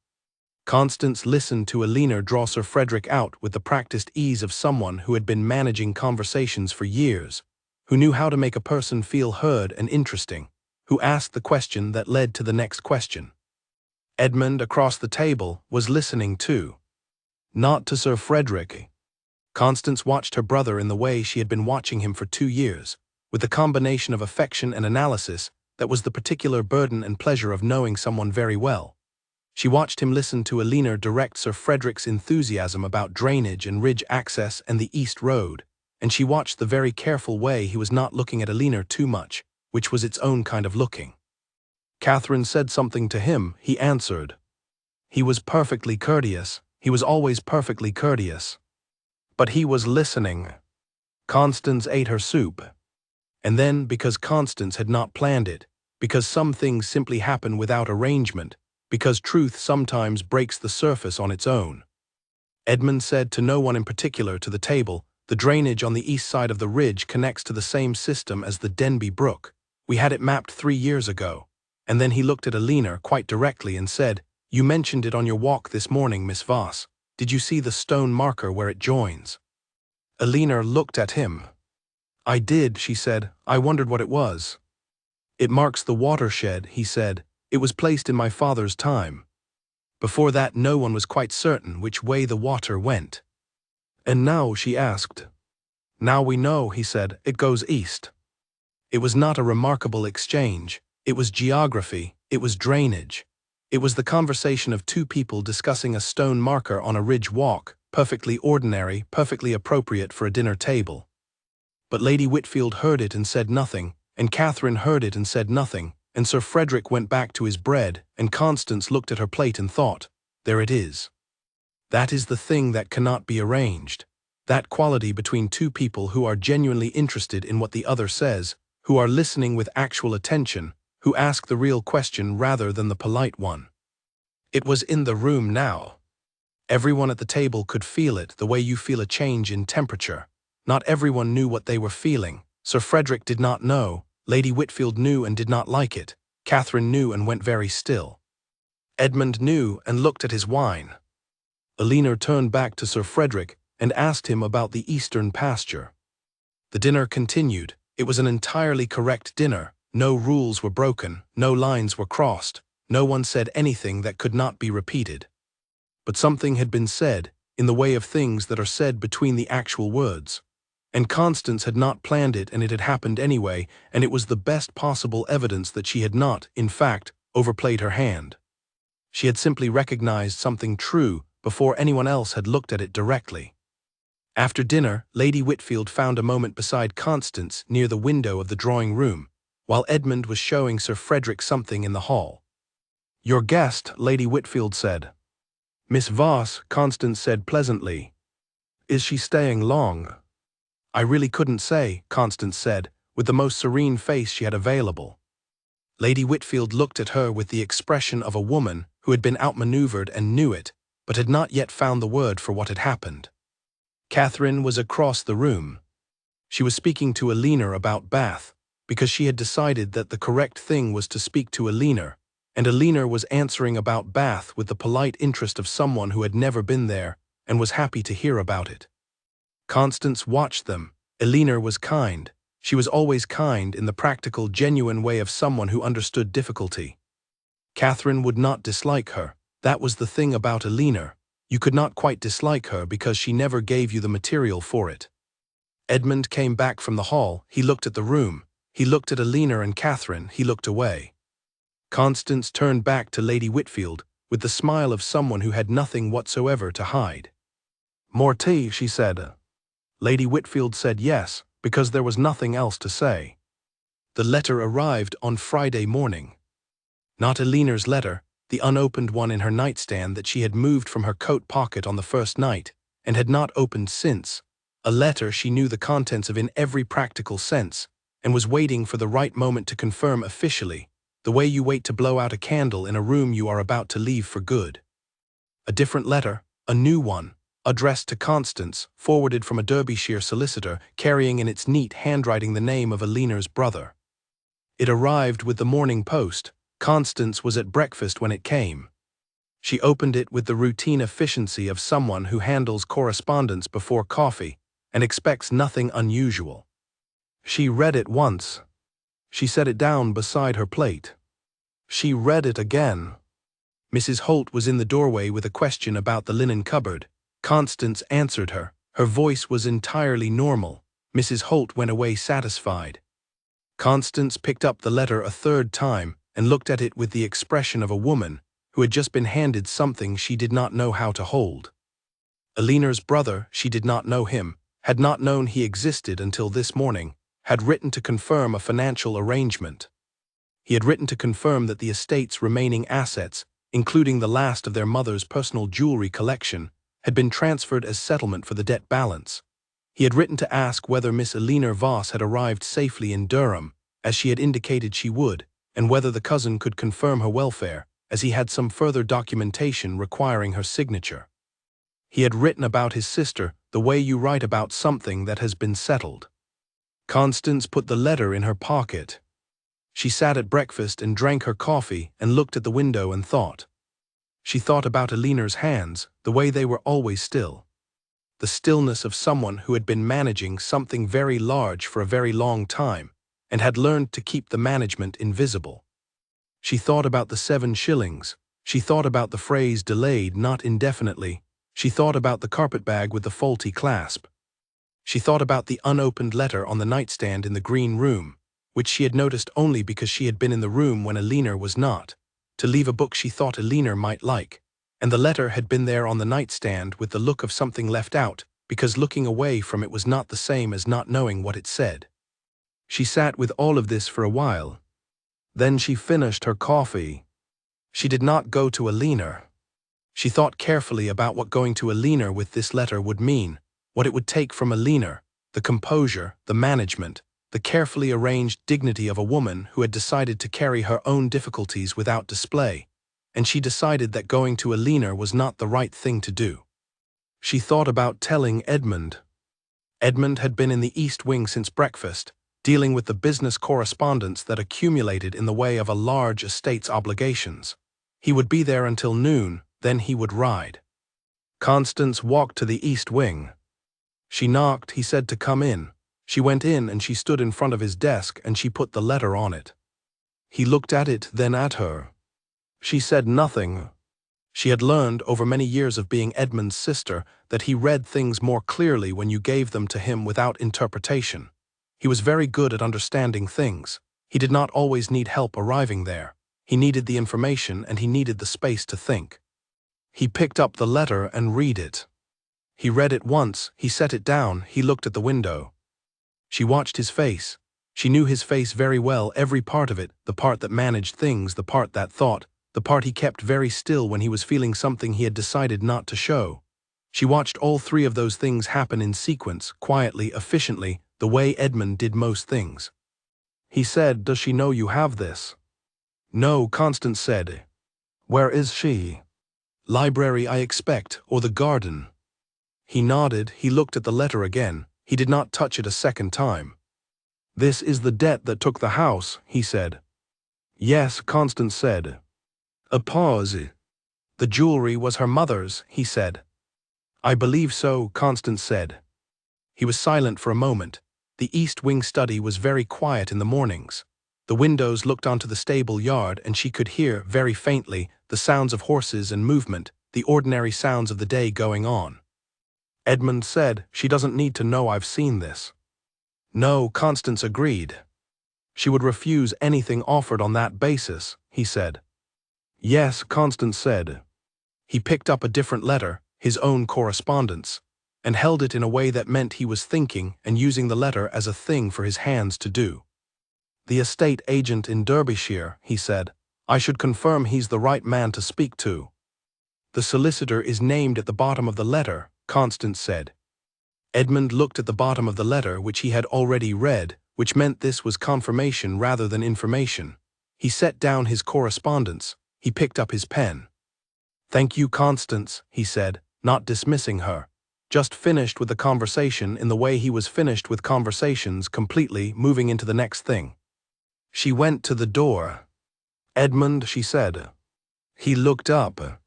Constance listened to Elena draw Sir Frederick out with the practiced ease of someone who had been managing conversations for years, who knew how to make a person feel heard and interesting, who asked the question that led to the next question. Edmund, across the table, was listening too. Not to Sir Frederick. Constance watched her brother in the way she had been watching him for 2 years, with a combination of affection and analysis that was the particular burden and pleasure of knowing someone very well. She watched him listen to Elena direct Sir Frederick's enthusiasm about drainage and ridge access and the East Road, and she watched the very careful way he was not looking at Elena too much, which was its own kind of looking. Catherine said something to him, he answered. He was perfectly courteous, he was always perfectly courteous. But he was listening. Constance ate her soup. And then, because Constance had not planned it, because some things simply happen without arrangement, because truth sometimes breaks the surface on its own. Edmund said to no one in particular to the table, "The drainage on the east side of the ridge connects to the same system as the Denby Brook. We had it mapped 3 years ago." And then he looked at Alina quite directly and said, "You mentioned it on your walk this morning, Miss Voss. Did you see the stone marker where it joins?" Alina looked at him. "I did," she said. "I wondered what it was." "It marks the watershed," he said. "It was placed in my father's time. Before that, no one was quite certain which way the water went." "And now?" she asked. "Now we know," he said. "It goes east." It was not a remarkable exchange. It was geography. It was drainage. It was the conversation of two people discussing a stone marker on a ridge walk, perfectly ordinary, perfectly appropriate for a dinner table. But Lady Whitfield heard it and said nothing, and Catherine heard it and said nothing, and Sir Frederick went back to his bread, and Constance looked at her plate and thought, "There it is." That is the thing that cannot be arranged. That quality between two people who are genuinely interested in what the other says, who are listening with actual attention, who ask the real question rather than the polite one. It was in the room now. Everyone at the table could feel it, the way you feel a change in temperature. Not everyone knew what they were feeling. Sir Frederick did not know. Lady Whitfield knew and did not like it. Catherine knew and went very still. Edmund knew and looked at his wine. Alina turned back to Sir Frederick and asked him about the eastern pasture. The dinner continued. It was an entirely correct dinner. No rules were broken, no lines were crossed, no one said anything that could not be repeated. But something had been said, in the way of things that are said between the actual words. And Constance had not planned it, and it had happened anyway, and it was the best possible evidence that she had not, in fact, overplayed her hand. She had simply recognized something true before anyone else had looked at it directly. After dinner, Lady Whitfield found a moment beside Constance near the window of the drawing-room, while Edmund was showing Sir Frederick something in the hall. "Your guest," Lady Whitfield said. "Miss Voss," Constance said pleasantly. "Is she staying long?" "I really couldn't say," Constance said, with the most serene face she had available. Lady Whitfield looked at her with the expression of a woman who had been outmaneuvered and knew it, but had not yet found the word for what had happened. Catherine was across the room. She was speaking to Alina about Bath, because she had decided that the correct thing was to speak to Alina, and Alina was answering about Bath with the polite interest of someone who had never been there and was happy to hear about it. Constance watched them. Alina was kind. She was always kind in the practical, genuine way of someone who understood difficulty. Catherine would not dislike her. That was the thing about Alina. You could not quite dislike her because she never gave you the material for it. Edmund came back from the hall. He looked at the room. He looked at Alina and Catherine. He looked away. Constance turned back to Lady Whitfield with the smile of someone who had nothing whatsoever to hide. "More tea," she said. Lady Whitfield said yes, because there was nothing else to say. The letter arrived on Friday morning. Not Alina's letter, the unopened one in her nightstand that she had moved from her coat pocket on the first night, and had not opened since. A letter she knew the contents of in every practical sense, and was waiting for the right moment to confirm officially, the way you wait to blow out a candle in a room you are about to leave for good. A different letter, a new one, addressed to Constance, forwarded from a Derbyshire solicitor, carrying in its neat handwriting the name of Alina's brother. It arrived with the morning post. Constance was at breakfast when it came. She opened it with the routine efficiency of someone who handles correspondence before coffee and expects nothing unusual. She read it once. She set it down beside her plate. She read it again. Mrs. Holt was in the doorway with a question about the linen cupboard. Constance answered her. Her voice was entirely normal. Mrs. Holt went away satisfied. Constance picked up the letter a third time and looked at it with the expression of a woman who had just been handed something she did not know how to hold. Alina's brother, she did not know him, had not known he existed until this morning, had written to confirm a financial arrangement. He had written to confirm that the estate's remaining assets, including the last of their mother's personal jewelry collection, had been transferred as settlement for the debt balance. He had written to ask whether Miss Alina Voss had arrived safely in Durham, as she had indicated she would, and whether the cousin could confirm her welfare, as he had some further documentation requiring her signature. He had written about his sister, the way you write about something that has been settled. Constance put the letter in her pocket. She sat at breakfast and drank her coffee and looked at the window and thought. She thought about Alina's hands, the way they were always still. The stillness of someone who had been managing something very large for a very long time and had learned to keep the management invisible. She thought about the 7 shillings. She thought about the phrase delayed not indefinitely. She thought about the carpetbag with the faulty clasp. She thought about the unopened letter on the nightstand in the green room, which she had noticed only because she had been in the room when Alina was not, to leave a book she thought Alina might like, and the letter had been there on the nightstand with the look of something left out, because looking away from it was not the same as not knowing what it said. She sat with all of this for a while. Then she finished her coffee. She did not go to Alina. She thought carefully about what going to Alina with this letter would mean, what it would take from Alina, the composure, the management, the carefully arranged dignity of a woman who had decided to carry her own difficulties without display, and she decided that going to Alina was not the right thing to do. She thought about telling Edmund. Edmund had been in the East Wing since breakfast, dealing with the business correspondence that accumulated in the way of a large estate's obligations. He would be there until noon, then he would ride. Constance walked to the East Wing. She knocked, he said to come in. She went in and she stood in front of his desk and she put the letter on it. He looked at it, then at her. She said nothing. She had learned over many years of being Edmund's sister that he read things more clearly when you gave them to him without interpretation. He was very good at understanding things. He did not always need help arriving there. He needed the information and he needed the space to think. He picked up the letter and read it. He read it once, he set it down, he looked at the window. She watched his face. She knew his face very well, every part of it, the part that managed things, the part that thought, the part he kept very still when he was feeling something he had decided not to show. She watched all 3 of those things happen in sequence, quietly, efficiently, the way Edmund did most things. He said, "Does she know you have this?" "No," Constance said. "Where is she?" "Library, I expect, or the garden." He nodded, he looked at the letter again. He did not touch it a second time. "This is the debt that took the house," he said. "Yes," Constance said. A pause. "The jewelry was her mother's," he said. "I believe so," Constance said. He was silent for a moment. The East Wing study was very quiet in the mornings. The windows looked onto the stable yard and she could hear, very faintly, the sounds of horses and movement, the ordinary sounds of the day going on. Edmund said, "She doesn't need to know I've seen this." "No," Constance agreed. "She would refuse anything offered on that basis," he said. "Yes," Constance said. He picked up a different letter, his own correspondence, and held it in a way that meant he was thinking and using the letter as a thing for his hands to do. "The estate agent in Derbyshire," he said. "I should confirm he's the right man to speak to." "The solicitor is named at the bottom of the letter," Constance said. Edmund looked at the bottom of the letter, which he had already read, which meant this was confirmation rather than information. He set down his correspondence. He picked up his pen. "Thank you, Constance," he said, not dismissing her. Just finished with the conversation in the way he was finished with conversations, completely moving into the next thing. She went to the door. "Edmund," she said. He looked up.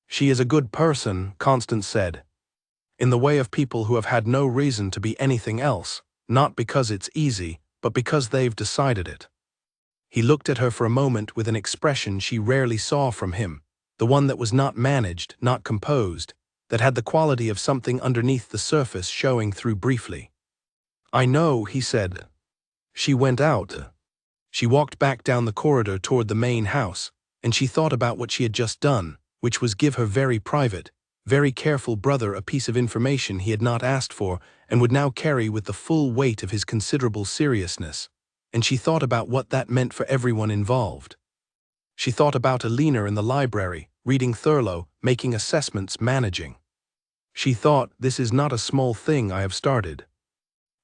"She is a good person," Constance said. "In the way of people who have had no reason to be anything else, not because it's easy, but because they've decided it." He looked at her for a moment with an expression she rarely saw from him, the one that was not managed, not composed, that had the quality of something underneath the surface showing through briefly. "I know," he said. She went out. She walked back down the corridor toward the main house, and she thought about what she had just done, which was give her very private, very careful brother a piece of information he had not asked for and would now carry with the full weight of his considerable seriousness, and she thought about what that meant for everyone involved. She thought about Alina in the library, reading Thurlow, making assessments, managing. She thought, "This is not a small thing I have started.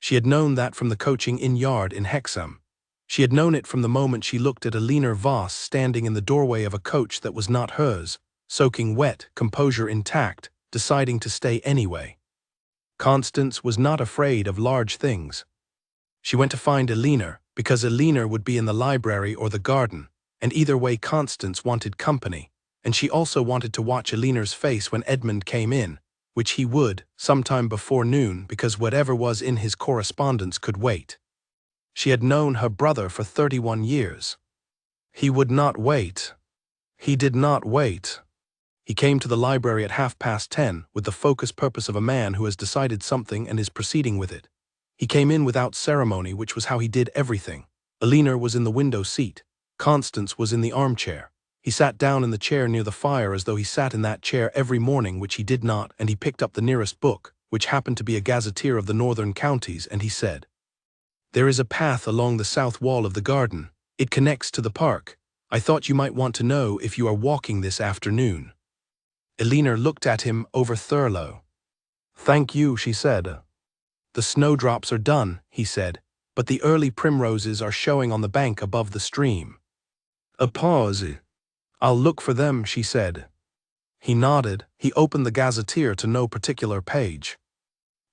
She had known that from the coaching inn-yard in Hexham. She had known it from the moment she looked at Elinor Voss standing in the doorway of a coach that was not hers, soaking wet, composure intact, deciding to stay anyway. Constance was not afraid of large things. She went to find Elinor, because Elinor would be in the library or the garden, and either way Constance wanted company, and she also wanted to watch Elinor's face when Edmund came in, which he would, sometime before noon, because whatever was in his correspondence could wait. She had known her brother for 31 years. He would not wait. He did not wait. He came to the library at 10:30 with the focused purpose of a man who has decided something and is proceeding with it. He came in without ceremony, which was how he did everything. Elinor was in the window seat. Constance was in the armchair. He sat down in the chair near the fire as though he sat in that chair every morning, which he did not, and he picked up the nearest book, which happened to be a gazetteer of the northern counties, and he said, "There is a path along the south wall of the garden. It connects to the park. I thought you might want to know if you are walking this afternoon." Elinor looked at him over Thurlow. "Thank you," she said. "The snowdrops are done," he said, "but the early primroses are showing on the bank above the stream." A pause. "I'll look for them," she said. He nodded. He opened the gazetteer to no particular page.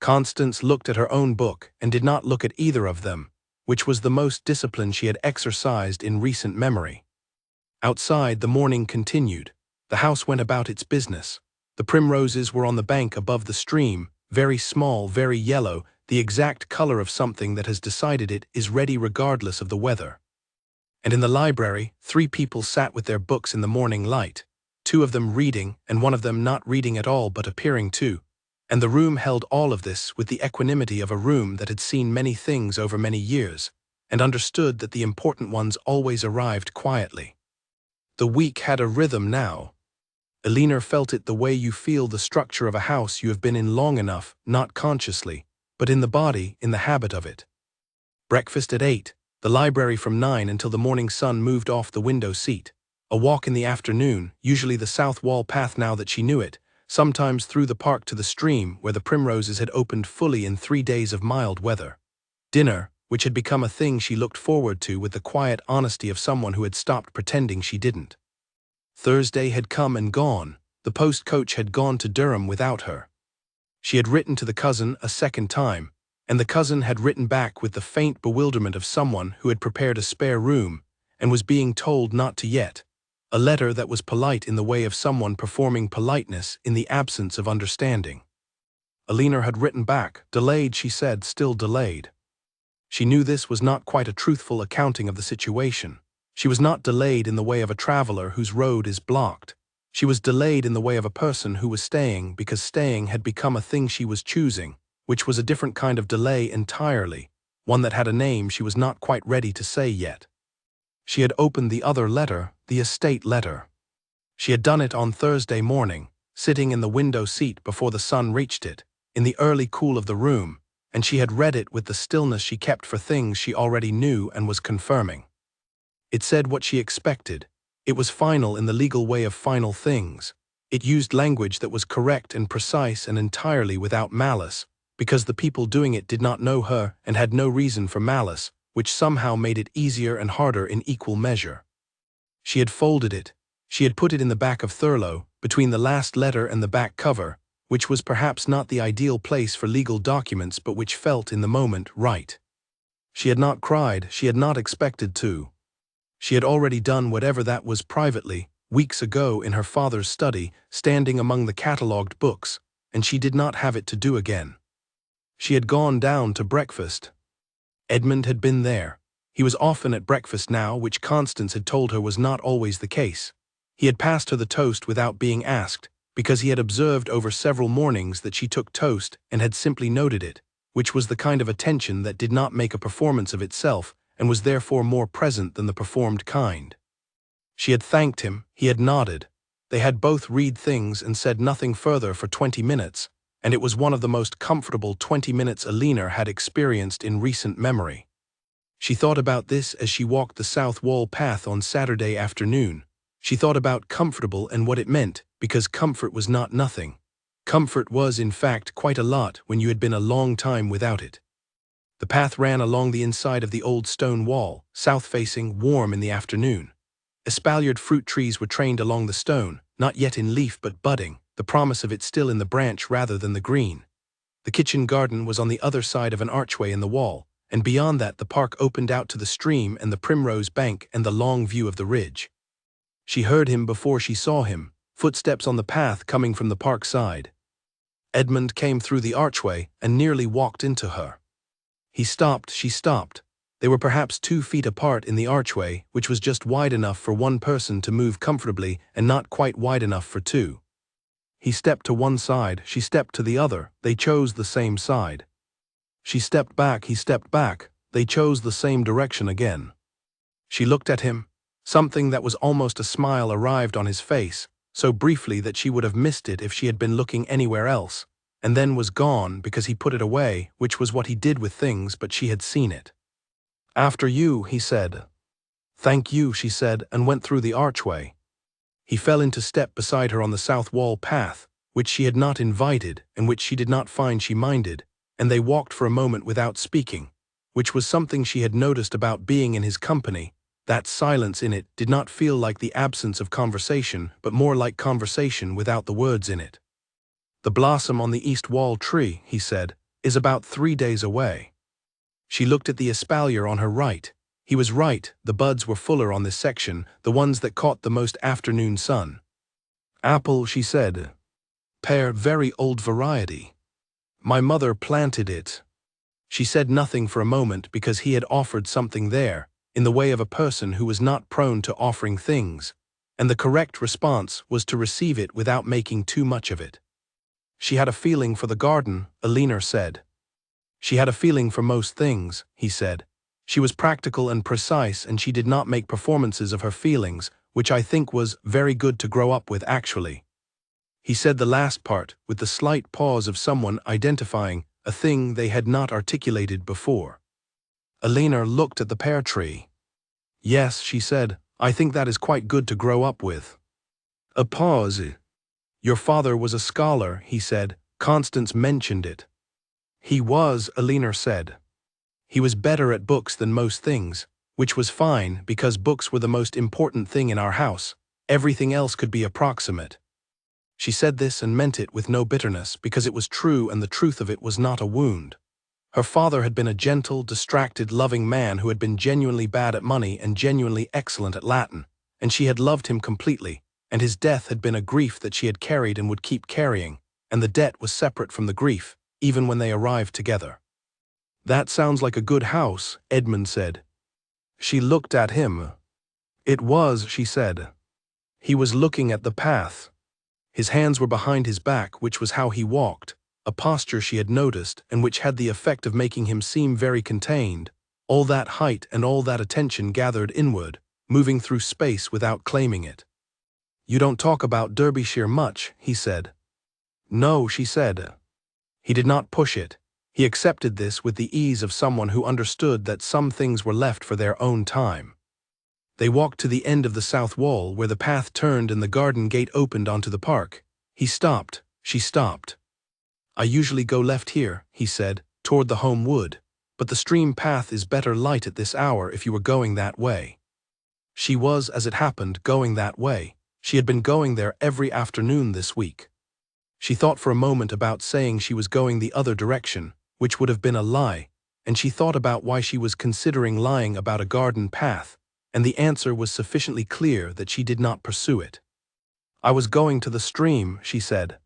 Constance looked at her own book and did not look at either of them, which was the most discipline she had exercised in recent memory. Outside, the morning continued. The house went about its business. The primroses were on the bank above the stream, very small, very yellow, the exact color of something that has decided it is ready regardless of the weather. And in the library, 3 people sat with their books in the morning light, 2 of them reading and 1 of them not reading at all but appearing to, and the room held all of this with the equanimity of a room that had seen many things over many years, and understood that the important ones always arrived quietly. The week had a rhythm now. Elinor felt it the way you feel the structure of a house you have been in long enough, not consciously, but in the body, in the habit of it. Breakfast at 8, the library from 9 until the morning sun moved off the window seat. A walk in the afternoon, usually the south wall path now that she knew it, sometimes through the park to the stream where the primroses had opened fully in 3 days of mild weather. Dinner, which had become a thing she looked forward to with the quiet honesty of someone who had stopped pretending she didn't. Thursday had come and gone. The post-coach had gone to Durham without her. She had written to the cousin a second time, and the cousin had written back with the faint bewilderment of someone who had prepared a spare room and was being told not to yet, a letter that was polite in the way of someone performing politeness in the absence of understanding. Elinor had written back, delayed, she said, still delayed. She knew this was not quite a truthful accounting of the situation. She was not delayed in the way of a traveler whose road is blocked. She was delayed in the way of a person who was staying because staying had become a thing she was choosing, which was a different kind of delay entirely, one that had a name she was not quite ready to say yet. She had opened the other letter, the estate letter. She had done it on Thursday morning, sitting in the window seat before the sun reached it, in the early cool of the room, and she had read it with the stillness she kept for things she already knew and was confirming. It said what she expected. It was final in the legal way of final things. It used language that was correct and precise and entirely without malice, because the people doing it did not know her and had no reason for malice, which somehow made it easier and harder in equal measure. She had folded it. She had put it in the back of Thurlow, between the last letter and the back cover, which was perhaps not the ideal place for legal documents but which felt in the moment right. She had not cried, she had not expected to. She had already done whatever that was privately, weeks ago in her father's study, standing among the catalogued books, and she did not have it to do again. She had gone down to breakfast. Edmund had been there. He was often at breakfast now, which Constance had told her was not always the case. He had passed her the toast without being asked, because he had observed over several mornings that she took toast and had simply noted it, which was the kind of attention that did not make a performance of itself and was therefore more present than the performed kind. She had thanked him, he had nodded. They had both read things and said nothing further for 20 minutes, and it was one of the most comfortable 20 minutes Elinor had experienced in recent memory. She thought about this as she walked the south wall path on Saturday afternoon. She thought about comfortable and what it meant, because comfort was not nothing. Comfort was, in fact, quite a lot when you had been a long time without it. The path ran along the inside of the old stone wall, south-facing, warm in the afternoon. Espaliered fruit trees were trained along the stone, not yet in leaf but budding, the promise of it still in the branch rather than the green. The kitchen garden was on the other side of an archway in the wall, and beyond that the park opened out to the stream and the primrose bank and the long view of the ridge. She heard him before she saw him, footsteps on the path coming from the park side. Edmund came through the archway and nearly walked into her. He stopped, she stopped. They were perhaps 2 feet apart in the archway, which was just wide enough for one person to move comfortably and not quite wide enough for 2. He stepped to one side, she stepped to the other, they chose the same side. She stepped back, he stepped back, they chose the same direction again. She looked at him. Something that was almost a smile arrived on his face, so briefly that she would have missed it if she had been looking anywhere else, and then was gone because he put it away, which was what he did with things, but she had seen it. "After you," he said. "Thank you," she said, and went through the archway. He fell into step beside her on the south wall path, which she had not invited and which she did not find she minded, and they walked for a moment without speaking, which was something she had noticed about being in his company. That silence in it did not feel like the absence of conversation, but more like conversation without the words in it. "The blossom on the east wall tree," he said, "is about 3 days away." She looked at the espalier on her right. He was right, the buds were fuller on this section, the ones that caught the most afternoon sun. "Apple," she said. "Pear, very old variety. My mother planted it." She said nothing for a moment because he had offered something there, in the way of a person who was not prone to offering things, and the correct response was to receive it without making too much of it. She had a feeling for the garden, Elinor said. She had a feeling for most things, he said. She was practical and precise, and she did not make performances of her feelings, which I think was very good to grow up with actually. He said the last part, with the slight pause of someone identifying a thing they had not articulated before. Elinor looked at the pear tree. "Yes," she said, "I think that is quite good to grow up with." A pause. "Your father was a scholar," he said. Constance mentioned it. "He was," Elinor said. "He was better at books than most things, which was fine because books were the most important thing in our house. Everything else could be approximate." She said this and meant it with no bitterness because it was true, and the truth of it was not a wound. Her father had been a gentle, distracted, loving man who had been genuinely bad at money and genuinely excellent at Latin, and she had loved him completely, and his death had been a grief that she had carried and would keep carrying, and the debt was separate from the grief, even when they arrived together. "That sounds like a good house," Edmund said. She looked at him. "It was," she said. He was looking at the path. His hands were behind his back, which was how he walked, a posture she had noticed and which had the effect of making him seem very contained, all that height and all that attention gathered inward, moving through space without claiming it. "You don't talk about Derbyshire much," he said. "No," she said. He did not push it. He accepted this with the ease of someone who understood that some things were left for their own time. They walked to the end of the south wall where the path turned and the garden gate opened onto the park. He stopped. She stopped. "I usually go left here," he said, "toward the home wood, but the stream path is better light at this hour if you were going that way." She was, as it happened, going that way. She had been going there every afternoon this week. She thought for a moment about saying she was going the other direction, which would have been a lie, and she thought about why she was considering lying about a garden path, and the answer was sufficiently clear that she did not pursue it. "I was going to the stream," she said.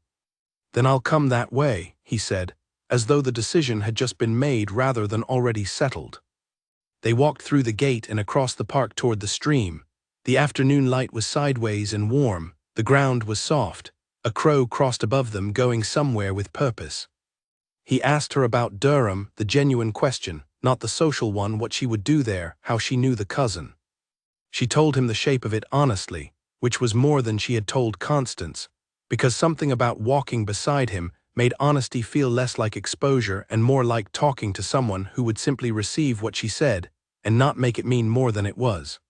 "Then I'll come that way," he said, as though the decision had just been made rather than already settled. They walked through the gate and across the park toward the stream. The afternoon light was sideways and warm, the ground was soft. A crow crossed above them, going somewhere with purpose. He asked her about Durham, the genuine question, not the social one, what she would do there, how she knew the cousin. She told him the shape of it honestly, which was more than she had told Constance, because something about walking beside him made honesty feel less like exposure and more like talking to someone who would simply receive what she said and not make it mean more than it was.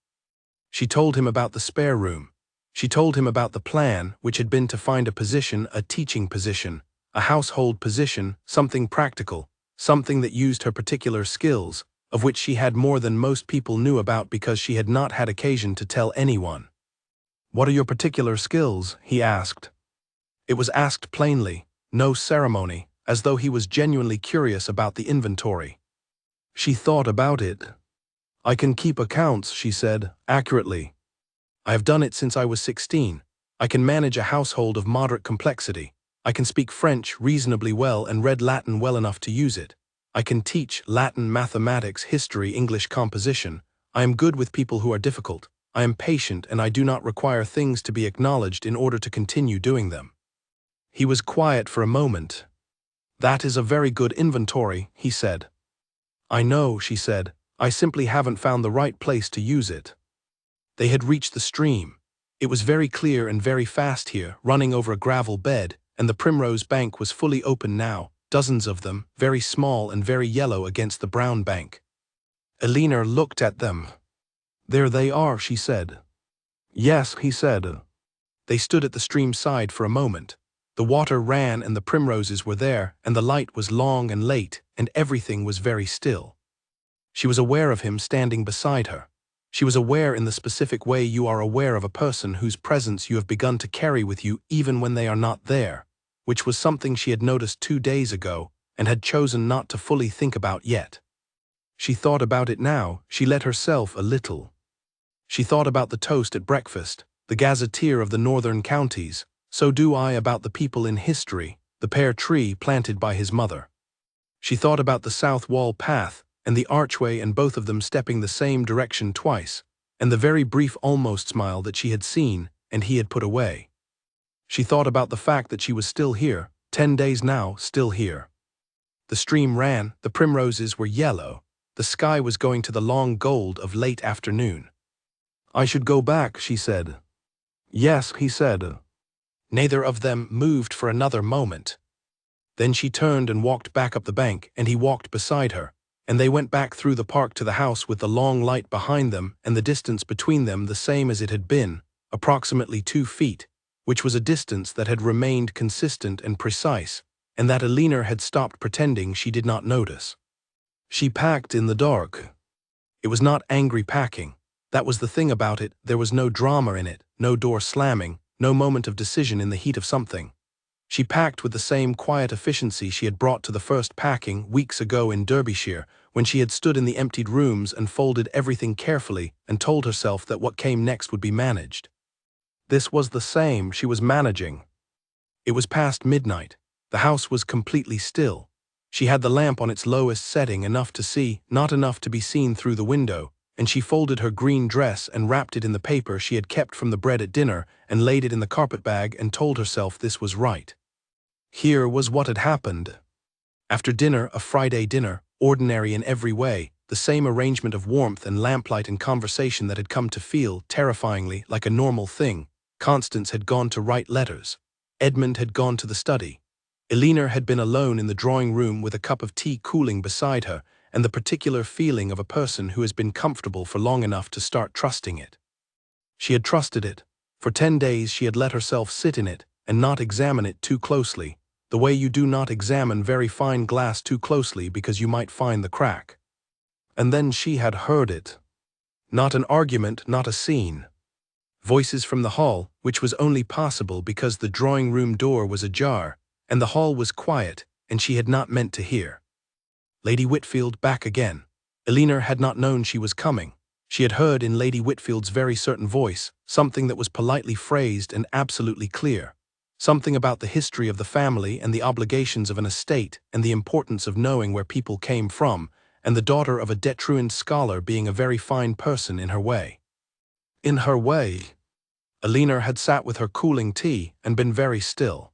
She told him about the spare room. She told him about the plan, which had been to find a position, a teaching position, a household position, something practical, something that used her particular skills, of which she had more than most people knew about because she had not had occasion to tell anyone. "What are your particular skills?" he asked. It was asked plainly, no ceremony, as though he was genuinely curious about the inventory. She thought about it. "I can keep accounts," she said, accurately. "I have done it since I was 16. I can manage a household of moderate complexity. I can speak French reasonably well and read Latin well enough to use it. I can teach Latin, mathematics, history, English composition. I am good with people who are difficult. I am patient and I do not require things to be acknowledged in order to continue doing them." He was quiet for a moment. "That is a very good inventory," he said. "I know," she said. "I simply haven't found the right place to use it." They had reached the stream. It was very clear and very fast here, running over a gravel bed, and the primrose bank was fully open now, dozens of them, very small and very yellow against the brown bank. Elinor looked at them. "There they are," she said. "Yes," he said. They stood at the stream side for a moment. The water ran and the primroses were there, and the light was long and late, and everything was very still. She was aware of him standing beside her. She was aware in the specific way you are aware of a person whose presence you have begun to carry with you even when they are not there, which was something she had noticed 2 days ago and had chosen not to fully think about yet. She thought about it now, she let herself a little. She thought about the toast at breakfast, the gazetteer of the northern counties. So do I about the people in history, the pear tree planted by his mother. She thought about the south wall path, and the archway and both of them stepping the same direction twice, and the very brief almost smile that she had seen and he had put away. She thought about the fact that she was still here, 10 days now, still here. The stream ran, the primroses were yellow, the sky was going to the long gold of late afternoon. "I should go back," she said. "Yes," he said. Neither of them moved for another moment. Then she turned and walked back up the bank, and he walked beside her, and they went back through the park to the house with the long light behind them and the distance between them the same as it had been, approximately 2 feet, which was a distance that had remained consistent and precise, and that Elinor had stopped pretending she did not notice. She packed in the dark. It was not angry packing. That was the thing about it, there was no drama in it, no door slamming, no moment of decision in the heat of something. She packed with the same quiet efficiency she had brought to the first packing weeks ago in Derbyshire, when she had stood in the emptied rooms and folded everything carefully and told herself that what came next would be managed. This was the same, she was managing. It was past midnight. The house was completely still. She had the lamp on its lowest setting, enough to see, not enough to be seen through the window, and she folded her green dress and wrapped it in the paper she had kept from the bread at dinner and laid it in the carpetbag and told herself this was right. Here was what had happened. After dinner, a Friday dinner, ordinary in every way, the same arrangement of warmth and lamplight and conversation that had come to feel, terrifyingly, like a normal thing. Constance had gone to write letters. Edmund had gone to the study. Elinor had been alone in the drawing room with a cup of tea cooling beside her, and the particular feeling of a person who has been comfortable for long enough to start trusting it. She had trusted it. For 10 days she had let herself sit in it and not examine it too closely, the way you do not examine very fine glass too closely because you might find the crack. And then she had heard it. Not an argument, not a scene. Voices from the hall, which was only possible because the drawing-room door was ajar, and the hall was quiet, and she had not meant to hear. Lady Whitfield back again. Elinor had not known she was coming. She had heard in Lady Whitfield's very certain voice something that was politely phrased and absolutely clear. Something about the history of the family and the obligations of an estate and the importance of knowing where people came from, and the daughter of a detruined scholar being a very fine person in her way. In her way. Elinor had sat with her cooling tea and been very still.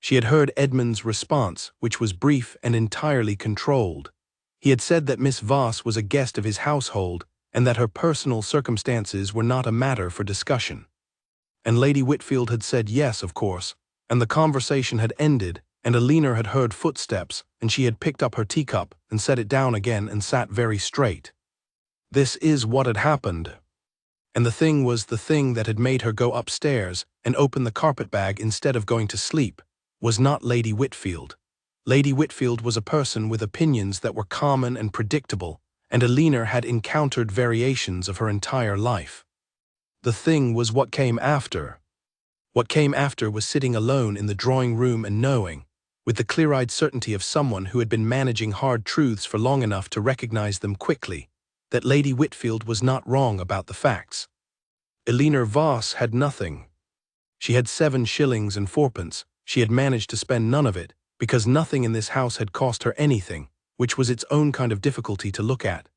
She had heard Edmund's response, which was brief and entirely controlled. He had said that Miss Voss was a guest of his household and that her personal circumstances were not a matter for discussion. And Lady Whitfield had said yes, of course, and the conversation had ended, and Elinor had heard footsteps, and she had picked up her teacup and set it down again and sat very straight. This is what had happened. And the thing was the thing that had made her go upstairs and open the carpetbag instead of going to sleep, was not Lady Whitfield. Lady Whitfield was a person with opinions that were common and predictable, and Alina had encountered variations of her entire life. The thing was what came after. What came after was sitting alone in the drawing room and knowing, with the clear-eyed certainty of someone who had been managing hard truths for long enough to recognize them quickly, that Lady Whitfield was not wrong about the facts. Alina Voss had nothing. She had 7 shillings and 4pence. She had managed to spend none of it, because nothing in this house had cost her anything, which was its own kind of difficulty to look at.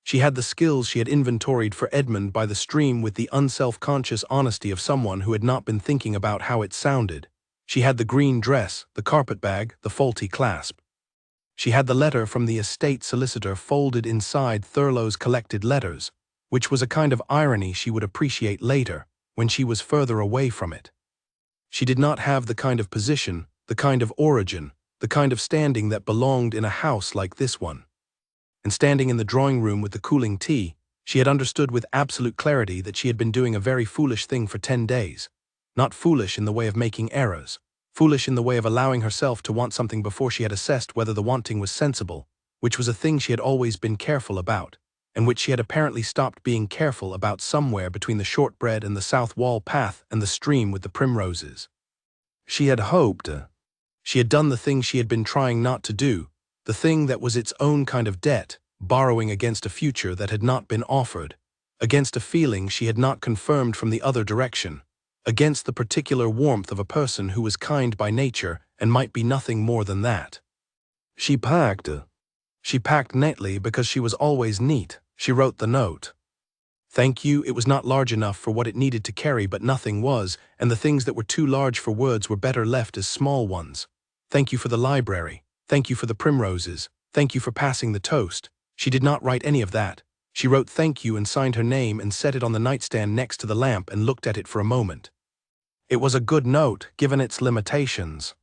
She had the skills she had inventoried for Edmund by the stream with the unself-conscious honesty of someone who had not been thinking about how it sounded. She had the green dress, the carpet-bag, the faulty clasp. She had the letter from the estate solicitor folded inside Thurlow's collected letters, which was a kind of irony she would appreciate later, when she was further away from it. She did not have the kind of position, the kind of origin, the kind of standing that belonged in a house like this one. And standing in the drawing room with the cooling tea, she had understood with absolute clarity that she had been doing a very foolish thing for 10 days. Not foolish in the way of making errors, foolish in the way of allowing herself to want something before she had assessed whether the wanting was sensible, which was a thing she had always been careful about, and which she had apparently stopped being careful about somewhere between the shortbread and the south wall path and the stream with the primroses. She had hoped. She had done the thing she had been trying not to do, the thing that was its own kind of debt, borrowing against a future that had not been offered, against a feeling she had not confirmed from the other direction, against the particular warmth of a person who was kind by nature and might be nothing more than that. She packed. She packed neatly because she was always neat. She wrote the note. Thank you, it was not large enough for what it needed to carry, but nothing was, and the things that were too large for words were better left as small ones. Thank you for the library. Thank you for the primroses. Thank you for passing the toast. She did not write any of that. She wrote thank you and signed her name and set it on the nightstand next to the lamp and looked at it for a moment. It was a good note, given its limitations.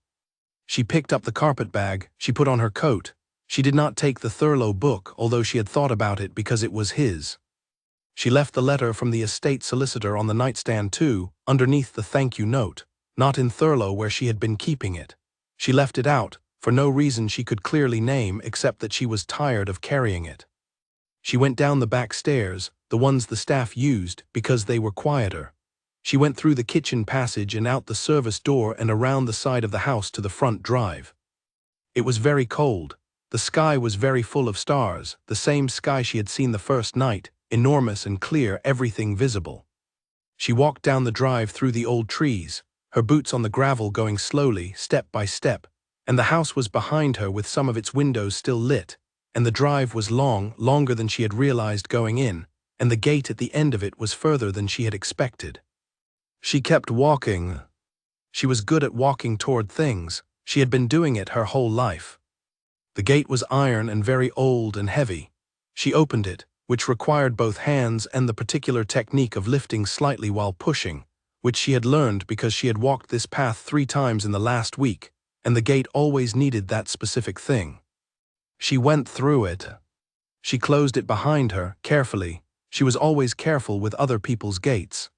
She picked up the carpet-bag, she put on her coat. She did not take the Thurlow book, although she had thought about it because it was his. She left the letter from the estate solicitor on the nightstand too, underneath the thank you note, not in Thurlow where she had been keeping it. She left it out, for no reason she could clearly name except that she was tired of carrying it. She went down the back stairs, the ones the staff used, because they were quieter. She went through the kitchen passage and out the service door and around the side of the house to the front drive. It was very cold. The sky was very full of stars, the same sky she had seen the first night, enormous and clear, everything visible. She walked down the drive through the old trees, her boots on the gravel going slowly, step by step, and the house was behind her with some of its windows still lit, and the drive was long, longer than she had realized going in, and the gate at the end of it was further than she had expected. She kept walking. She was good at walking toward things. She had been doing it her whole life. The gate was iron and very old and heavy. She opened it, which required both hands and the particular technique of lifting slightly while pushing, which she had learned because she had walked this path 3 times in the last week, and the gate always needed that specific thing. She went through it. She closed it behind her, carefully. She was always careful with other people's gates.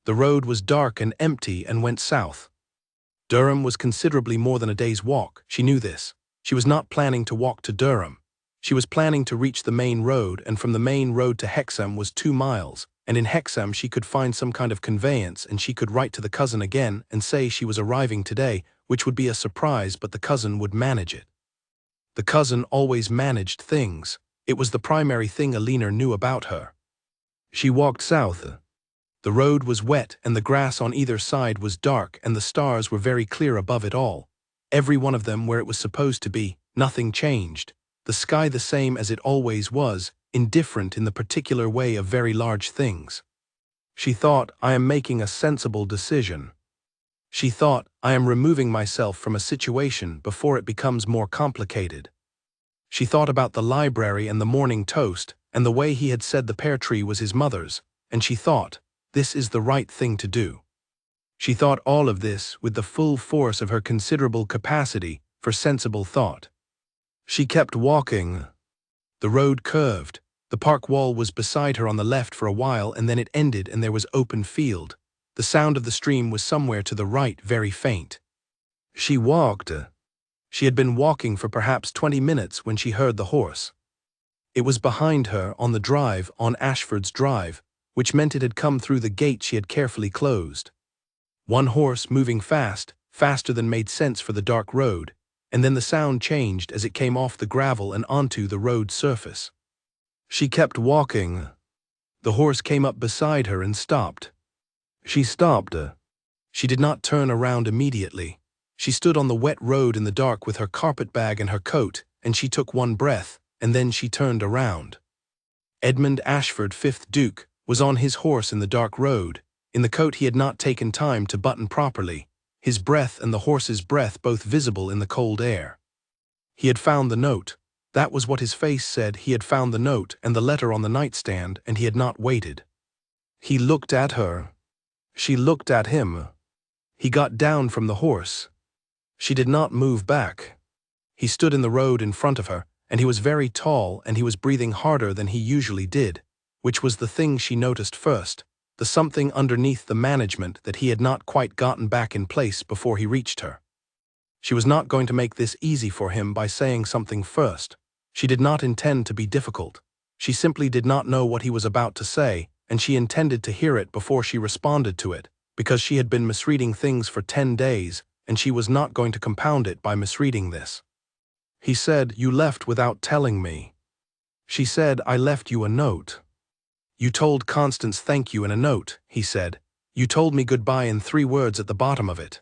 The road was dark and empty and went south. Durham was considerably more than a day's walk. She knew this. She was not planning to walk to Durham. She was planning to reach the main road, and from the main road to Hexham was 2 miles, and in Hexham she could find some kind of conveyance and she could write to the cousin again and say she was arriving today, which would be a surprise, but the cousin would manage it. The cousin always managed things. It was the primary thing Alina knew about her. She walked south. The road was wet and the grass on either side was dark and the stars were very clear above it all. Every one of them where it was supposed to be, nothing changed. The sky the same as it always was, indifferent in the particular way of very large things. She thought, I am making a sensible decision. She thought, I am removing myself from a situation before it becomes more complicated. She thought about the library and the morning toast, and the way he had said the pear tree was his mother's, and she thought, this is the right thing to do. She thought all of this with the full force of her considerable capacity for sensible thought. She kept walking. The road curved. The park wall was beside her on the left for a while, and then it ended and there was open field. The sound of the stream was somewhere to the right, very faint. She walked. She had been walking for perhaps 20 minutes when she heard the horse. It was behind her on the drive on Ashford's Drive, which meant it had come through the gate she had carefully closed. One horse moving fast, faster than made sense for the dark road, and then the sound changed as it came off the gravel and onto the road surface. She kept walking. The horse came up beside her and stopped. She stopped. She did not turn around immediately. She stood on the wet road in the dark with her carpet-bag and her coat, and she took one breath, and then she turned around. Edmund Ashford, 5th Duke, was on his horse in the dark road, in the coat he had not taken time to button properly, his breath and the horse's breath both visible in the cold air. He had found the note. That was what his face said. He had found the note and the letter on the nightstand, and he had not waited. He looked at her. She looked at him. He got down from the horse. She did not move back. He stood in the road in front of her, and he was very tall, and he was breathing harder than he usually did, which was the thing she noticed first, the something underneath the management that he had not quite gotten back in place before he reached her. She was not going to make this easy for him by saying something first. She did not intend to be difficult. She simply did not know what he was about to say, and she intended to hear it before she responded to it, because she had been misreading things for 10 days, and she was not going to compound it by misreading this. He said, "You left without telling me." She said, "I left you a note." "You told Constance thank you in a note," he said. "You told me goodbye in 3 words at the bottom of it."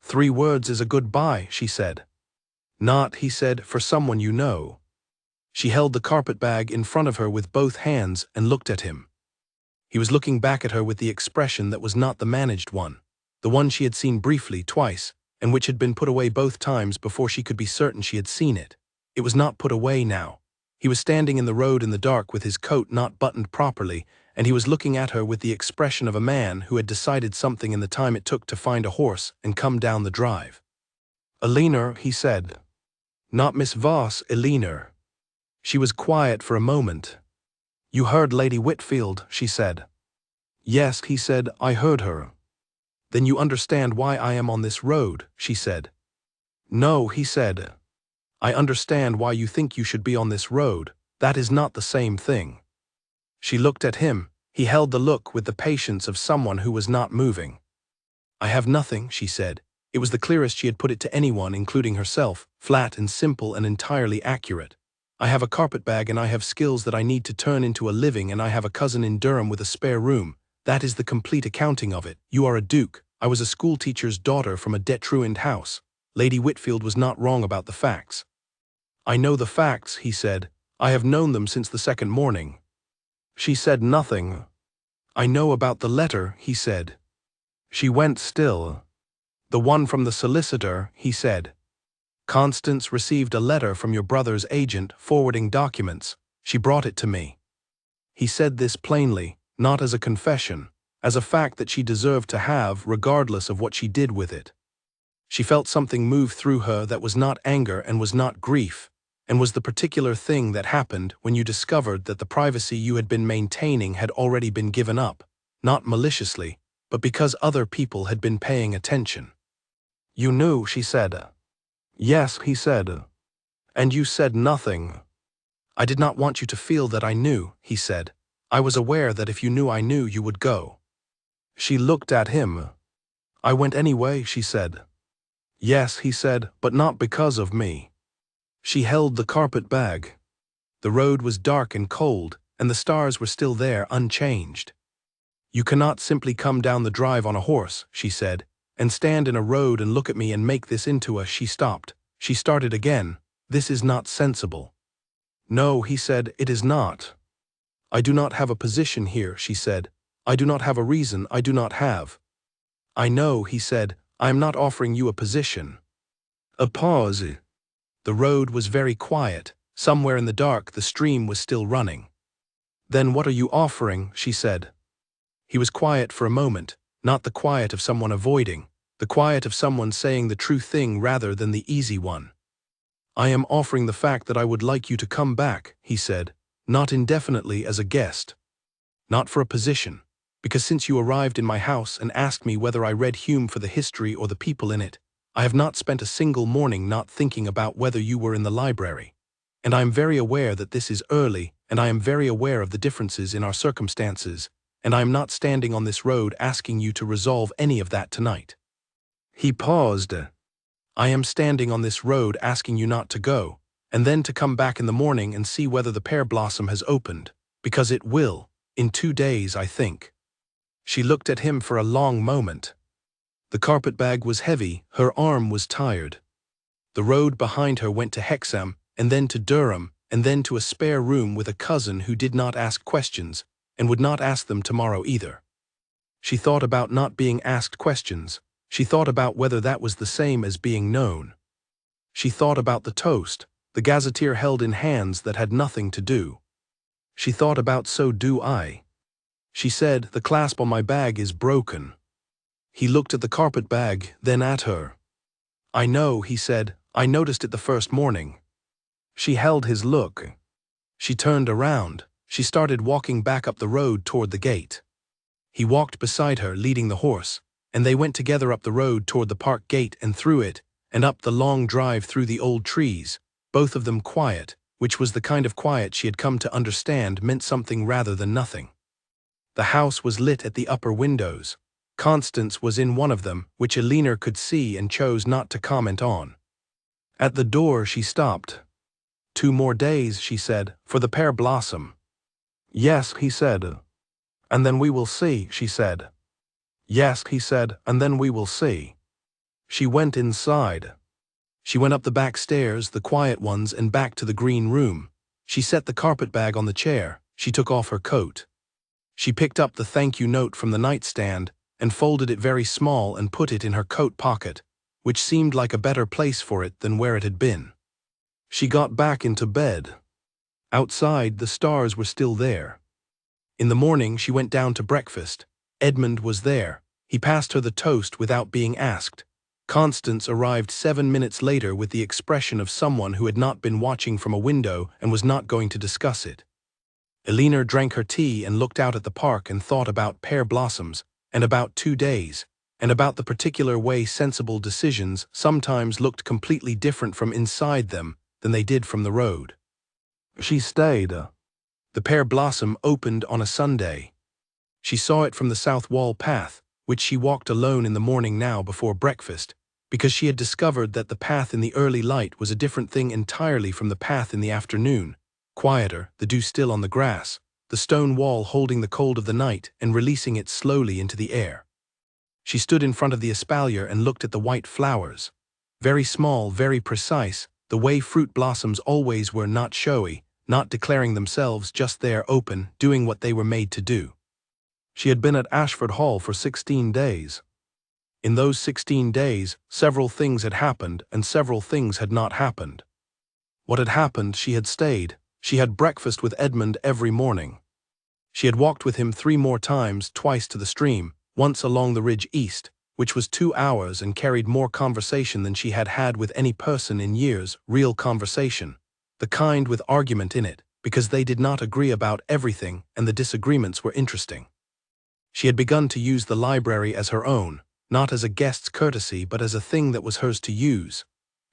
3 words is a goodbye, she said. Not, he said, for someone you know. She held the carpetbag in front of her with both hands and looked at him. He was looking back at her with the expression that was not the managed one, the one she had seen briefly twice, and which had been put away both times before she could be certain she had seen it. It was not put away now. He was standing in the road in the dark with his coat not buttoned properly, and he was looking at her with the expression of a man who had decided something in the time it took to find a horse and come down the drive. "Eleanor," he said. "Not Miss Voss, Eleanor." She was quiet for a moment. "You heard Lady Whitfield," she said. "Yes," he said, "I heard her." "Then you understand why I am on this road," she said. "No," he said. "I understand why you think you should be on this road. That is not the same thing." She looked at him. He held the look with the patience of someone who was not moving. "I have nothing," she said. It was the clearest she had put it to anyone, including herself, flat and simple and entirely accurate. "I have a carpetbag and I have skills that I need to turn into a living, and I have a cousin in Durham with a spare room. That is the complete accounting of it. You are a duke. I was a schoolteacher's daughter from a debt-ruined house." Lady Whitfield was not wrong about the facts. "I know the facts," he said. "I have known them since the second morning." She said nothing. "I know about the letter," he said. She went still. "The one from the solicitor," he said. "Constance received a letter from your brother's agent forwarding documents. She brought it to me." He said this plainly, not as a confession, as a fact that she deserved to have regardless of what she did with it. She felt something move through her that was not anger and was not grief, and was the particular thing that happened when you discovered that the privacy you had been maintaining had already been given up, not maliciously, but because other people had been paying attention. "You knew," she said. "Yes," he said. "And you said nothing." "I did not want you to feel that I knew," he said. "I was aware that if you knew I knew, you would go." She looked at him. "I went anyway," she said. "Yes," he said, "but not because of me." She held the carpet-bag. The road was dark and cold, and the stars were still there, unchanged. "You cannot simply come down the drive on a horse," she said, "and stand in a road and look at me and make this into a—" She stopped. She started again. "This is not sensible." "No," he said, "it is not." "I do not have a position here," she said. "I do not have a reason. I do not have." "I know," he said. "I am not offering you a position." A pause. The road was very quiet. Somewhere in the dark the stream was still running. "Then what are you offering?" she said. He was quiet for a moment, not the quiet of someone avoiding, the quiet of someone saying the true thing rather than the easy one. "I am offering the fact that I would like you to come back," he said, "not indefinitely as a guest. Not for a position, because since you arrived in my house and asked me whether I read Hume for the history or the people in it, I have not spent a single morning not thinking about whether you were in the library. And I am very aware that this is early, and I am very aware of the differences in our circumstances, and I am not standing on this road asking you to resolve any of that tonight." He paused. "I am standing on this road asking you not to go, and then to come back in the morning and see whether the pear blossom has opened, because it will, in 2 days, I think." She looked at him for a long moment. The carpetbag was heavy, her arm was tired. The road behind her went to Hexham, and then to Durham, and then to a spare room with a cousin who did not ask questions, and would not ask them tomorrow either. She thought about not being asked questions. She thought about whether that was the same as being known. She thought about the toast, the gazetteer held in hands that had nothing to do. She thought about "So do I." She said, "The clasp on my bag is broken." He looked at the carpetbag, then at her. "I know," he said, "I noticed it the first morning." She held his look. She turned around. She started walking back up the road toward the gate. He walked beside her, leading the horse, and they went together up the road toward the park gate and through it, and up the long drive through the old trees, both of them quiet, which was the kind of quiet she had come to understand meant something rather than nothing. The house was lit at the upper windows. Constance was in one of them, which Alina could see and chose not to comment on. At the door she stopped. "2 more days," she said, "for the pear blossom." "Yes," he said. "And then we will see," she said. "Yes," he said, "and then we will see." She went inside. She went up the back stairs, the quiet ones, and back to the green room. She set the carpetbag on the chair. She took off her coat. She picked up the thank you note from the nightstand and folded it very small and put it in her coat pocket, which seemed like a better place for it than where it had been. She got back into bed. Outside, the stars were still there. In the morning, she went down to breakfast. Edmund was there. He passed her the toast without being asked. Constance arrived 7 minutes later with the expression of someone who had not been watching from a window and was not going to discuss it. Alina drank her tea and looked out at the park and thought about pear blossoms, and about 2 days, and about the particular way sensible decisions sometimes looked completely different from inside them than they did from the road. She stayed. The pear blossom opened on a Sunday. She saw it from the south wall path, which she walked alone in the morning now before breakfast, because she had discovered that the path in the early light was a different thing entirely from the path in the afternoon, quieter, the dew still on the grass, the stone wall holding the cold of the night and releasing it slowly into the air. She stood in front of the espalier and looked at the white flowers. Very small, very precise, the way fruit blossoms always were, not showy, not declaring themselves, just there, open, doing what they were made to do. She had been at Ashford Hall for 16 days. In those 16 days, several things had happened and several things had not happened. What had happened, she had stayed. She had breakfast with Edmund every morning. She had walked with him 3 more times, twice to the stream, once along the ridge east, which was 2 hours and carried more conversation than she had had with any person in years, real conversation, the kind with argument in it, because they did not agree about everything and the disagreements were interesting. She had begun to use the library as her own, not as a guest's courtesy but as a thing that was hers to use,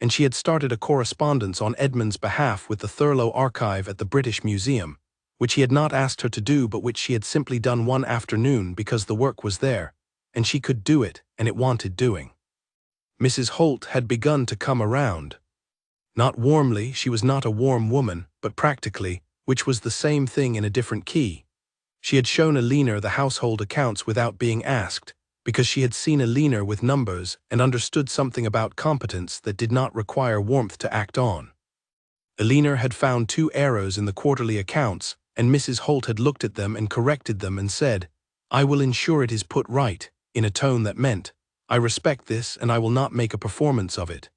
and she had started a correspondence on Edmund's behalf with the Thurlow Archive at the British Museum, which he had not asked her to do but which she had simply done one afternoon because the work was there, and she could do it, and it wanted doing. Mrs. Holt had begun to come around. Not warmly, she was not a warm woman, but practically, which was the same thing in a different key. She had shown Alina the household accounts without being asked, because she had seen Alina with numbers and understood something about competence that did not require warmth to act on. Alina had found 2 errors in the quarterly accounts, and Mrs. Holt had looked at them and corrected them and said, "I will ensure it is put right," in a tone that meant, "I respect this and I will not make a performance of it."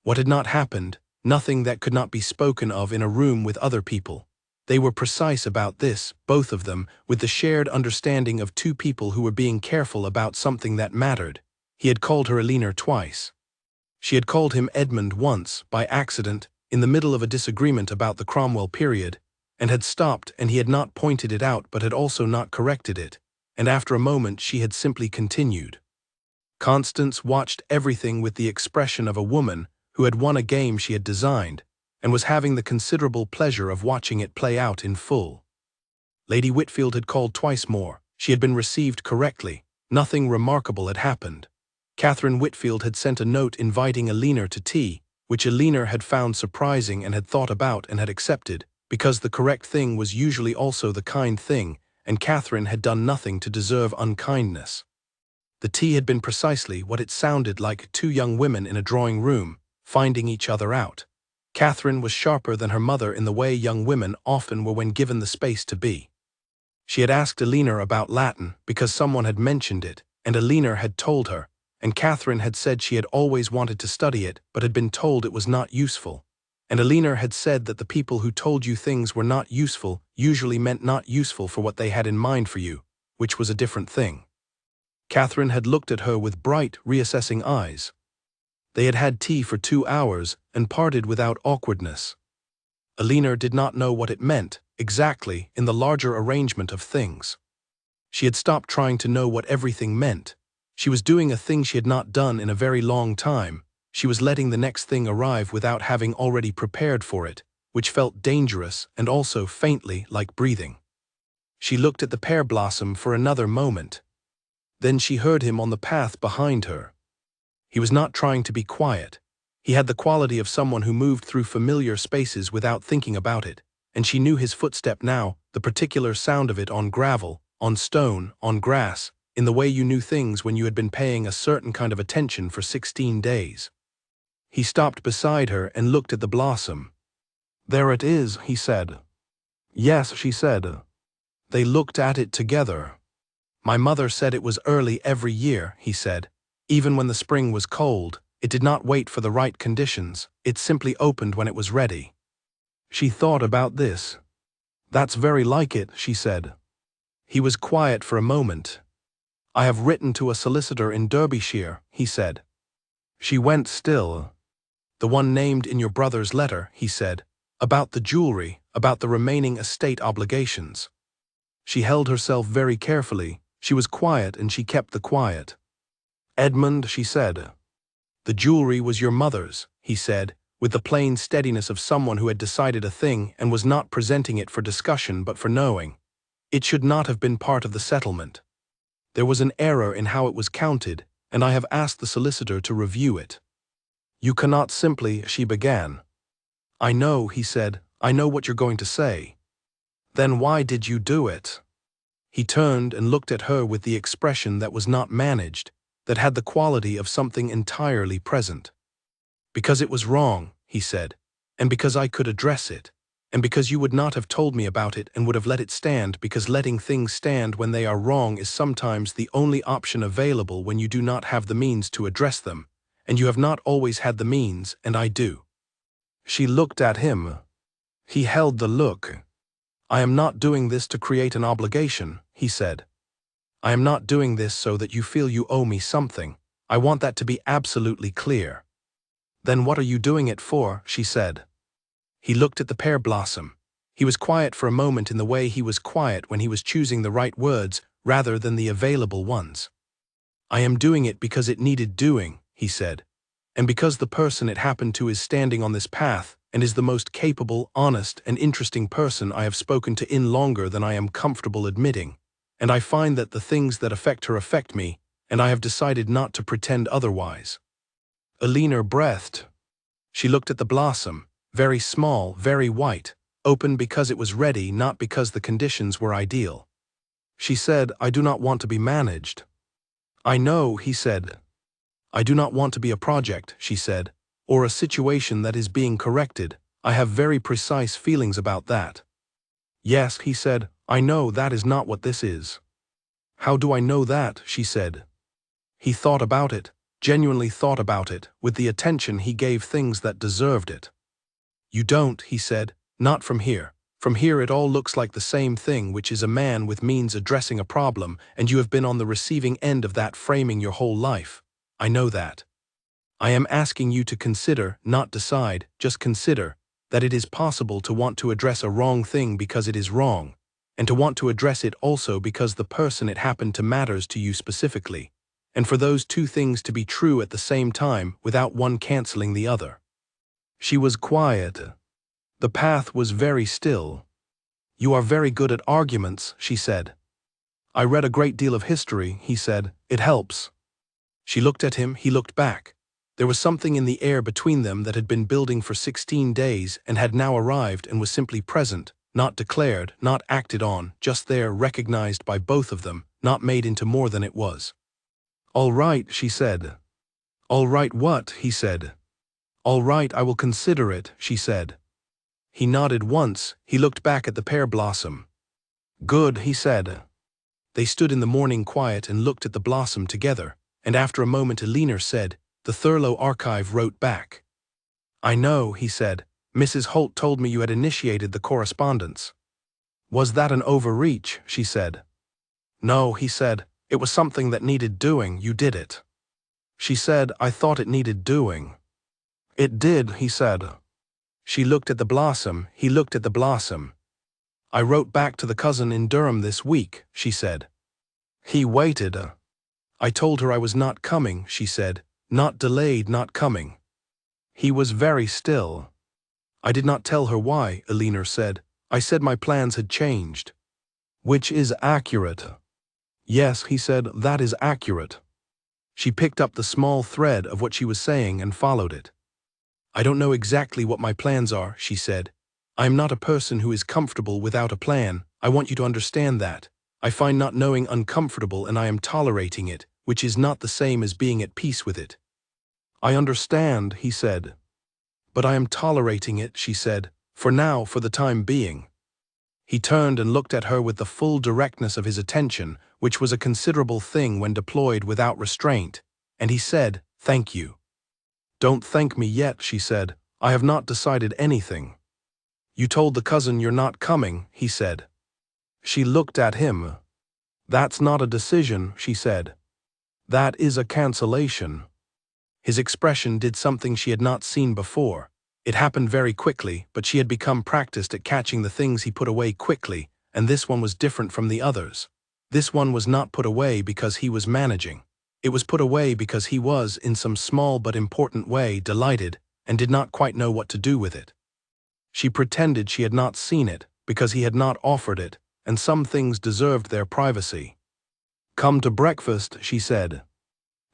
What had not happened, nothing that could not be spoken of in a room with other people. They were precise about this, both of them, with the shared understanding of 2 people who were being careful about something that mattered. He had called her Alina twice. She had called him Edmund once, by accident, in the middle of a disagreement about the Cromwell period, and had stopped, and he had not pointed it out but had also not corrected it, and after a moment she had simply continued. Constance watched everything with the expression of a woman who had won a game she had designed and was having the considerable pleasure of watching it play out in full. Lady Whitfield had called twice more. She had been received correctly. Nothing remarkable had happened. Catherine Whitfield had sent a note inviting Alina to tea, which Alina had found surprising and had thought about and had accepted, because the correct thing was usually also the kind thing, and Catherine had done nothing to deserve unkindness. The tea had been precisely what it sounded like: two young women in a drawing room, finding each other out. Catherine was sharper than her mother in the way young women often were when given the space to be. She had asked Alina about Latin because someone had mentioned it, and Alina had told her, and Catherine had said she had always wanted to study it but had been told it was not useful. And Alina had said that the people who told you things were not useful usually meant not useful for what they had in mind for you, which was a different thing. Catherine had looked at her with bright, reassessing eyes. They had had tea for 2 hours and parted without awkwardness. Alina did not know what it meant, exactly, in the larger arrangement of things. She had stopped trying to know what everything meant. She was doing a thing she had not done in a very long time. She was letting the next thing arrive without having already prepared for it, which felt dangerous and also faintly like breathing. She looked at the pear blossom for another moment. Then she heard him on the path behind her. He was not trying to be quiet. He had the quality of someone who moved through familiar spaces without thinking about it, and she knew his footstep now, the particular sound of it on gravel, on stone, on grass, in the way you knew things when you had been paying a certain kind of attention for 16 days. He stopped beside her and looked at the blossom. "There it is," he said. "Yes," she said. They looked at it together. "My mother said it was early every year," he said. "Even when the spring was cold, it did not wait for the right conditions, it simply opened when it was ready." She thought about this. "That's very like it," she said. He was quiet for a moment. "I have written to a solicitor in Derbyshire," he said. She went still. "The one named in your brother's letter," he said, "about the jewelry, about the remaining estate obligations." She held herself very carefully. She was quiet and she kept the quiet. "Edmund," she said. "The jewelry was your mother's," he said, with the plain steadiness of someone who had decided a thing and was not presenting it for discussion but for knowing. "It should not have been part of the settlement. There was an error in how it was counted, and I have asked the solicitor to review it." "You cannot simply," she began. "I know," he said. "I know what you're going to say." "Then why did you do it?" He turned and looked at her with the expression that was not managed, that had the quality of something entirely present. "Because it was wrong," he said, "and because I could address it, and because you would not have told me about it and would have let it stand, because letting things stand when they are wrong is sometimes the only option available when you do not have the means to address them, and you have not always had the means, and I do." She looked at him. He held the look. "I am not doing this to create an obligation," he said. "I am not doing this so that you feel you owe me something. I want that to be absolutely clear." "Then what are you doing it for?" she said. He looked at the pear blossom. He was quiet for a moment in the way he was quiet when he was choosing the right words rather than the available ones. "I am doing it because it needed doing," he said, "and because the person it happened to is standing on this path and is the most capable, honest, and interesting person I have spoken to in longer than I am comfortable admitting, and I find that the things that affect her affect me, and I have decided not to pretend otherwise." Alina breathed. She looked at the blossom, very small, very white, open because it was ready, not because the conditions were ideal. She said, "I do not want to be managed." "I know," he said. "I do not want to be a project," she said, "or a situation that is being corrected. I have very precise feelings about that." "Yes," he said, "I know that is not what this is." "How do I know that?" she said. He thought about it, genuinely thought about it, with the attention he gave things that deserved it. "You don't," he said, "not from here. From here it all looks like the same thing, which is a man with means addressing a problem, and you have been on the receiving end of that framing your whole life. I know that. I am asking you to consider, not decide, just consider, that it is possible to want to address a wrong thing because it is wrong, and to want to address it also because the person it happened to matters to you specifically, and for those two things to be true at the same time without one canceling the other. She was quiet. The path was very still. "You are very good at arguments," she said. "I read a great deal of history," he said. "It helps." She looked at him, he looked back. There was something in the air between them that had been building for 16 days and had now arrived and was simply present, not declared, not acted on, just there, recognized by both of them, not made into more than it was. "All right," she said. "All right what?" he said. "All right, I will consider it," she said. He nodded once, he looked back at the pear blossom. "Good," he said. They stood in the morning quiet and looked at the blossom together, and after a moment Elinor said, "The Thurlow Archive wrote back." "I know," he said. "Mrs. Holt told me you had initiated the correspondence." "Was that an overreach?" she said. "No," he said. "It was something that needed doing. You did it." She said, "I thought it needed doing." "It did," he said. She looked at the blossom, he looked at the blossom. "I wrote back to the cousin in Durham this week," she said. He waited. "I told her I was not coming," she said. "Not delayed, not coming." He was very still. "I did not tell her why," Elinor said. "I said my plans had changed." "Which is accurate." "Yes," he said, "that is accurate." She picked up the small thread of what she was saying and followed it. "I don't know exactly what my plans are," she said. "I am not a person who is comfortable without a plan. I want you to understand that. I find not knowing uncomfortable and I am tolerating it, which is not the same as being at peace with it." "I understand," he said. "But I am tolerating it," she said, "for now, for the time being." He turned and looked at her with the full directness of his attention, which was a considerable thing when deployed without restraint, and he said, "Thank you." "Don't thank me yet," she said. "I have not decided anything." "You told the cousin you're not coming," he said. She looked at him. "That's not a decision," she said. "That is a cancellation." His expression did something she had not seen before. It happened very quickly, but she had become practiced at catching the things he put away quickly, and this one was different from the others. This one was not put away because he was managing. It was put away because he was, in some small but important way, delighted, and did not quite know what to do with it. She pretended she had not seen it, because he had not offered it, and some things deserved their privacy. "Come to breakfast," she said.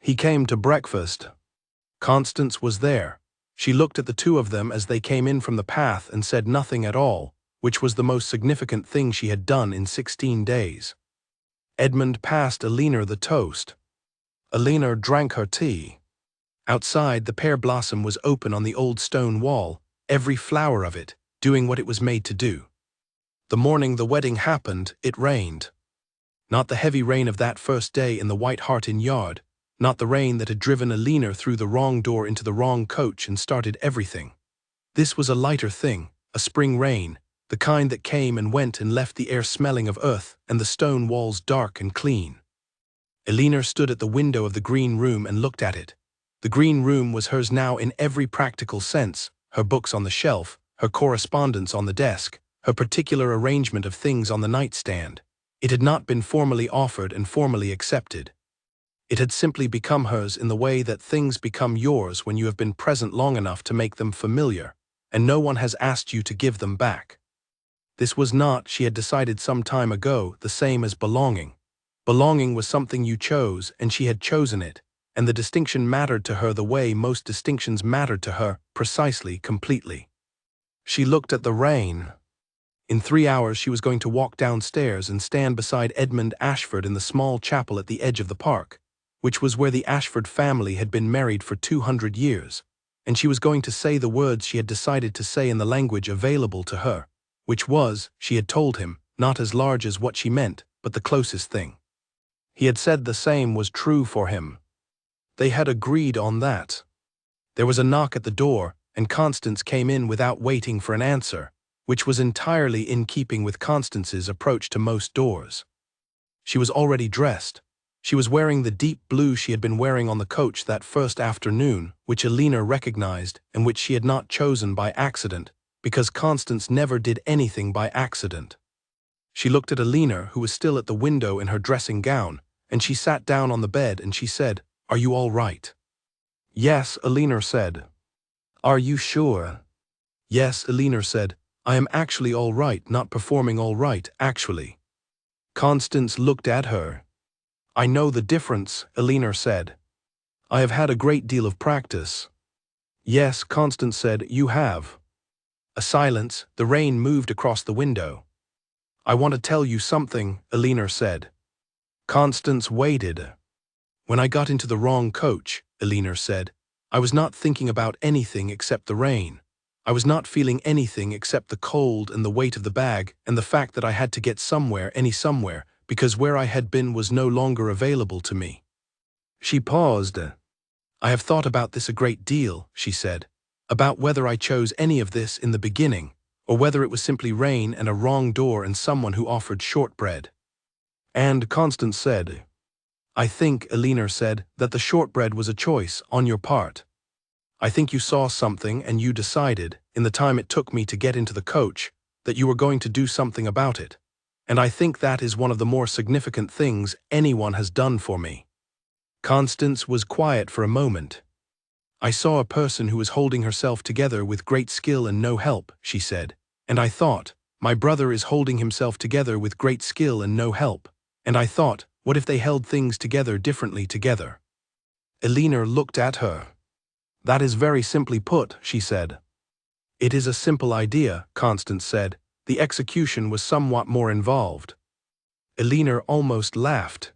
He came to breakfast. Constance was there. She looked at the two of them as they came in from the path and said nothing at all, which was the most significant thing she had done in 16 days. Edmund passed Elinor the toast. Elinor drank her tea. Outside, the pear blossom was open on the old stone wall, every flower of it, doing what it was made to do. The morning the wedding happened, it rained. Not the heavy rain of that first day in the White Hart Inn yard, not the rain that had driven Elinor through the wrong door into the wrong coach and started everything. This was a lighter thing, a spring rain, the kind that came and went and left the air smelling of earth and the stone walls dark and clean. Elinor stood at the window of the green room and looked at it. The green room was hers now in every practical sense, her books on the shelf, her correspondence on the desk, her particular arrangement of things on the nightstand. It had not been formally offered and formally accepted. It had simply become hers in the way that things become yours when you have been present long enough to make them familiar, and no one has asked you to give them back. This was not, she had decided some time ago, the same as belonging. Belonging was something you chose, and she had chosen it, and the distinction mattered to her the way most distinctions mattered to her, precisely, completely. She looked at the rain. In 3 hours she was going to walk downstairs and stand beside Edmund Ashford in the small chapel at the edge of the park, which was where the Ashford family had been married for 200 years, and she was going to say the words she had decided to say in the language available to her, which was, she had told him, not as large as what she meant, but the closest thing. He had said the same was true for him. They had agreed on that. There was a knock at the door, and Constance came in without waiting for an answer, which was entirely in keeping with Constance's approach to most doors. She was already dressed. She was wearing the deep blue she had been wearing on the coach that first afternoon, which Elinor recognized and which she had not chosen by accident, because Constance never did anything by accident. She looked at Elinor, who was still at the window in her dressing gown, and she sat down on the bed and she said, "Are you all right?" "Yes," Elinor said. "Are you sure?" "Yes," Elinor said. "I am actually all right, not performing all right, actually." Constance looked at her. "I know the difference," Elinor said. "I have had a great deal of practice." "Yes," Constance said, "you have." A silence. The rain moved across the window. "I want to tell you something," Elinor said. Constance waited. "When I got into the wrong coach," Elinor said, "I was not thinking about anything except the rain. I was not feeling anything except the cold and the weight of the bag and the fact that I had to get somewhere, somewhere, because where I had been was no longer available to me." She paused. "I have thought about this a great deal," she said, "about whether I chose any of this in the beginning, or whether it was simply rain and a wrong door and someone who offered shortbread." And Constance said, "I think," Elinor said, "that the shortbread was a choice on your part. I think you saw something and you decided, in the time it took me to get into the coach, that you were going to do something about it. And I think that is one of the more significant things anyone has done for me." Constance was quiet for a moment. "I saw a person who was holding herself together with great skill and no help," she said. "And I thought, my brother is holding himself together with great skill and no help. And I thought, what if they held things together differently together?" Elinor looked at her. "That is very simply put," she said. "It is a simple idea," Constance said. "The execution was somewhat more involved." Elinor almost laughed.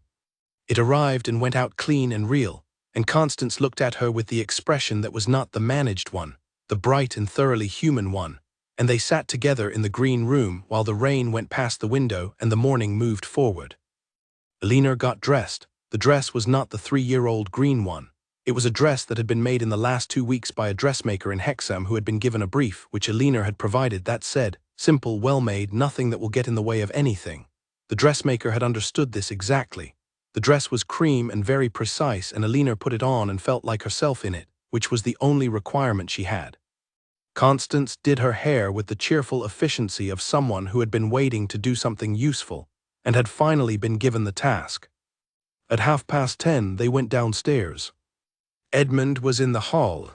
It arrived and went out clean and real, and Constance looked at her with the expression that was not the managed one, the bright and thoroughly human one, and they sat together in the green room while the rain went past the window and the morning moved forward. Elinor got dressed. The dress was not the 3-year-old green one. It was a dress that had been made in the last 2 weeks by a dressmaker in Hexham who had been given a brief which Elinor had provided that said, "Simple, well-made, nothing that will get in the way of anything." The dressmaker had understood this exactly. The dress was cream and very precise, and Elinor put it on and felt like herself in it, which was the only requirement she had. Constance did her hair with the cheerful efficiency of someone who had been waiting to do something useful, and had finally been given the task. At 10:30 they went downstairs. Edmund was in the hall.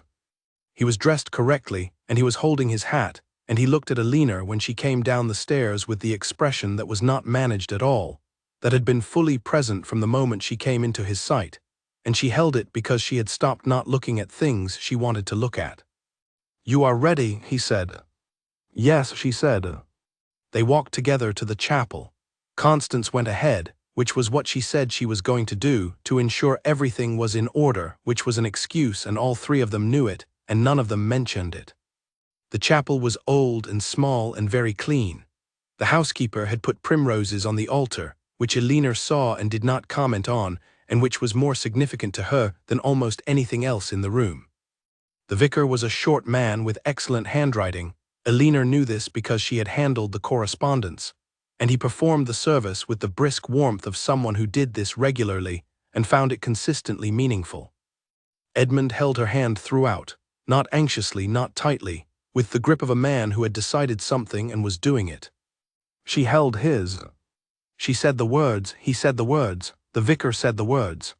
He was dressed correctly, and he was holding his hat, and he looked at Elinor when she came down the stairs with the expression that was not managed at all, that had been fully present from the moment she came into his sight, and she held it because she had stopped not looking at things she wanted to look at. "You are ready," he said. "Yes," she said. They walked together to the chapel. Constance went ahead, which was what she said she was going to do, to ensure everything was in order, which was an excuse, and all 3 of them knew it, and none of them mentioned it. The chapel was old and small and very clean. The housekeeper had put primroses on the altar, which Elinor saw and did not comment on, and which was more significant to her than almost anything else in the room. The vicar was a short man with excellent handwriting. Elinor knew this because she had handled the correspondence, and he performed the service with the brisk warmth of someone who did this regularly and found it consistently meaningful. Edmund held her hand throughout, not anxiously, not tightly, with the grip of a man who had decided something and was doing it. She held his. She said the words, he said the words, the vicar said the words.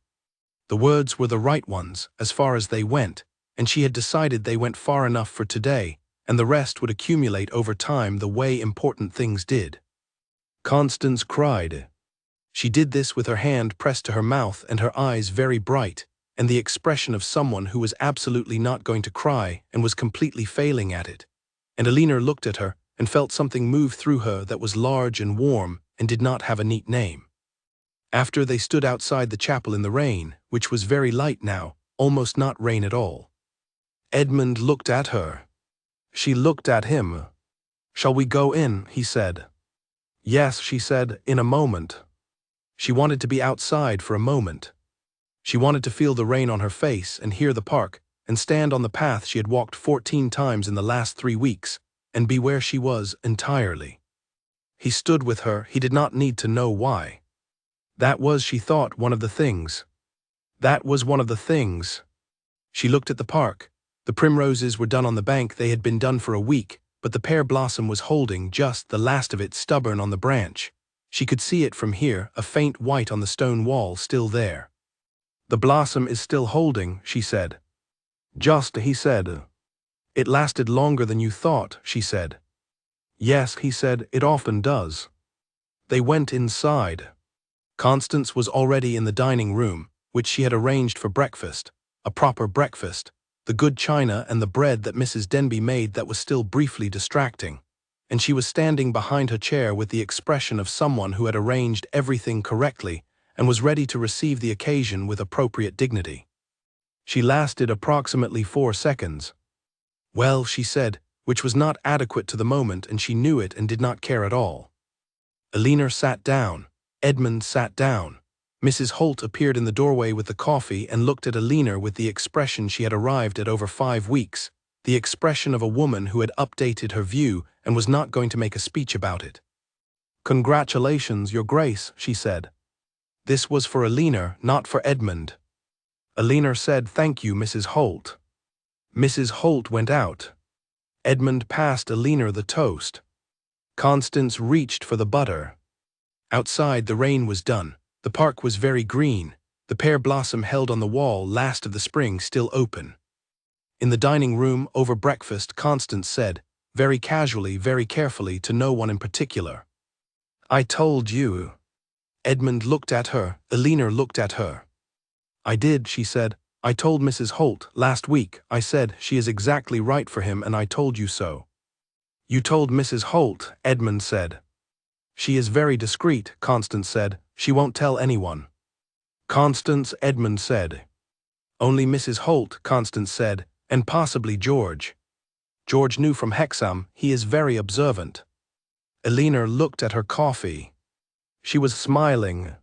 The words were the right ones, as far as they went, and she had decided they went far enough for today, and the rest would accumulate over time the way important things did. Constance cried. She did this with her hand pressed to her mouth and her eyes very bright, and the expression of someone who was absolutely not going to cry and was completely failing at it. And Elinor looked at her and felt something move through her that was large and warm and did not have a neat name. After they stood outside the chapel in the rain, which was very light now, almost not rain at all. Edmund looked at her. She looked at him. "Shall we go in?" he said. "Yes," she said, "in a moment." She wanted to be outside for a moment. She wanted to feel the rain on her face and hear the park and stand on the path she had walked 14 times in the last 3 weeks and be where she was entirely. He stood with her. He did not need to know why. That was, she thought, one of the things. That was one of the things. She looked at the park. The primroses were done on the bank. They had been done for a week, but the pear blossom was holding just the last of it stubborn on the branch. She could see it from here, a faint white on the stone wall still there. The blossom is still holding, she said. Just, he said. It lasted longer than you thought, she said. Yes, he said, it often does. They went inside. Constance was already in the dining room, which she had arranged for breakfast, a proper breakfast, the good china and the bread that Mrs. Denby made that was still briefly distracting, and she was standing behind her chair with the expression of someone who had arranged everything correctly and was ready to receive the occasion with appropriate dignity. She lasted approximately 4 seconds. Well, she said, which was not adequate to the moment, and she knew it and did not care at all. Elinor sat down. Edmund sat down. Mrs. Holt appeared in the doorway with the coffee and looked at Elinor with the expression she had arrived at over 5 weeks, the expression of a woman who had updated her view and was not going to make a speech about it. Congratulations, Your Grace, she said. This was for Elinor, not for Edmund. Elinor said, Thank you, Mrs. Holt. Mrs. Holt went out. Edmund passed Elinor the toast. Constance reached for the butter. Outside, the rain was done. The park was very green, the pear blossom held on the wall last of the spring still open. In the dining room, over breakfast, Constance said, very casually, very carefully, to no one in particular. I told you. Edmund looked at her, Elinor looked at her. I did, she said. I told Mrs. Holt last week. I said, she is exactly right for him, and I told you so. You told Mrs. Holt, Edmund said. She is very discreet, Constance said. She won't tell anyone. Constance, Edmund said. Only Mrs. Holt, Constance said, and possibly George. George knew from Hexam, he is very observant. Elinor looked at her coffee. She was smiling.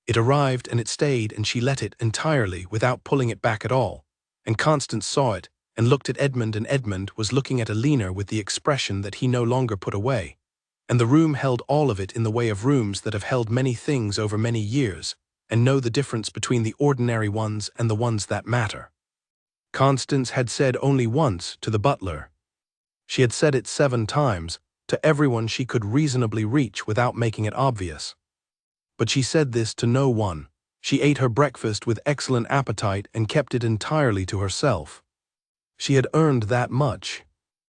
It arrived and it stayed, and she let it entirely without pulling it back at all, and Constance saw it and looked at Edmund, and Edmund was looking at Elinor with the expression that he no longer put away. And the room held all of it in the way of rooms that have held many things over many years, and know the difference between the ordinary ones and the ones that matter. Constance had said only once to the butler. She had said it 7 times, to everyone she could reasonably reach without making it obvious. But she said this to no one. She ate her breakfast with excellent appetite and kept it entirely to herself. She had earned that much.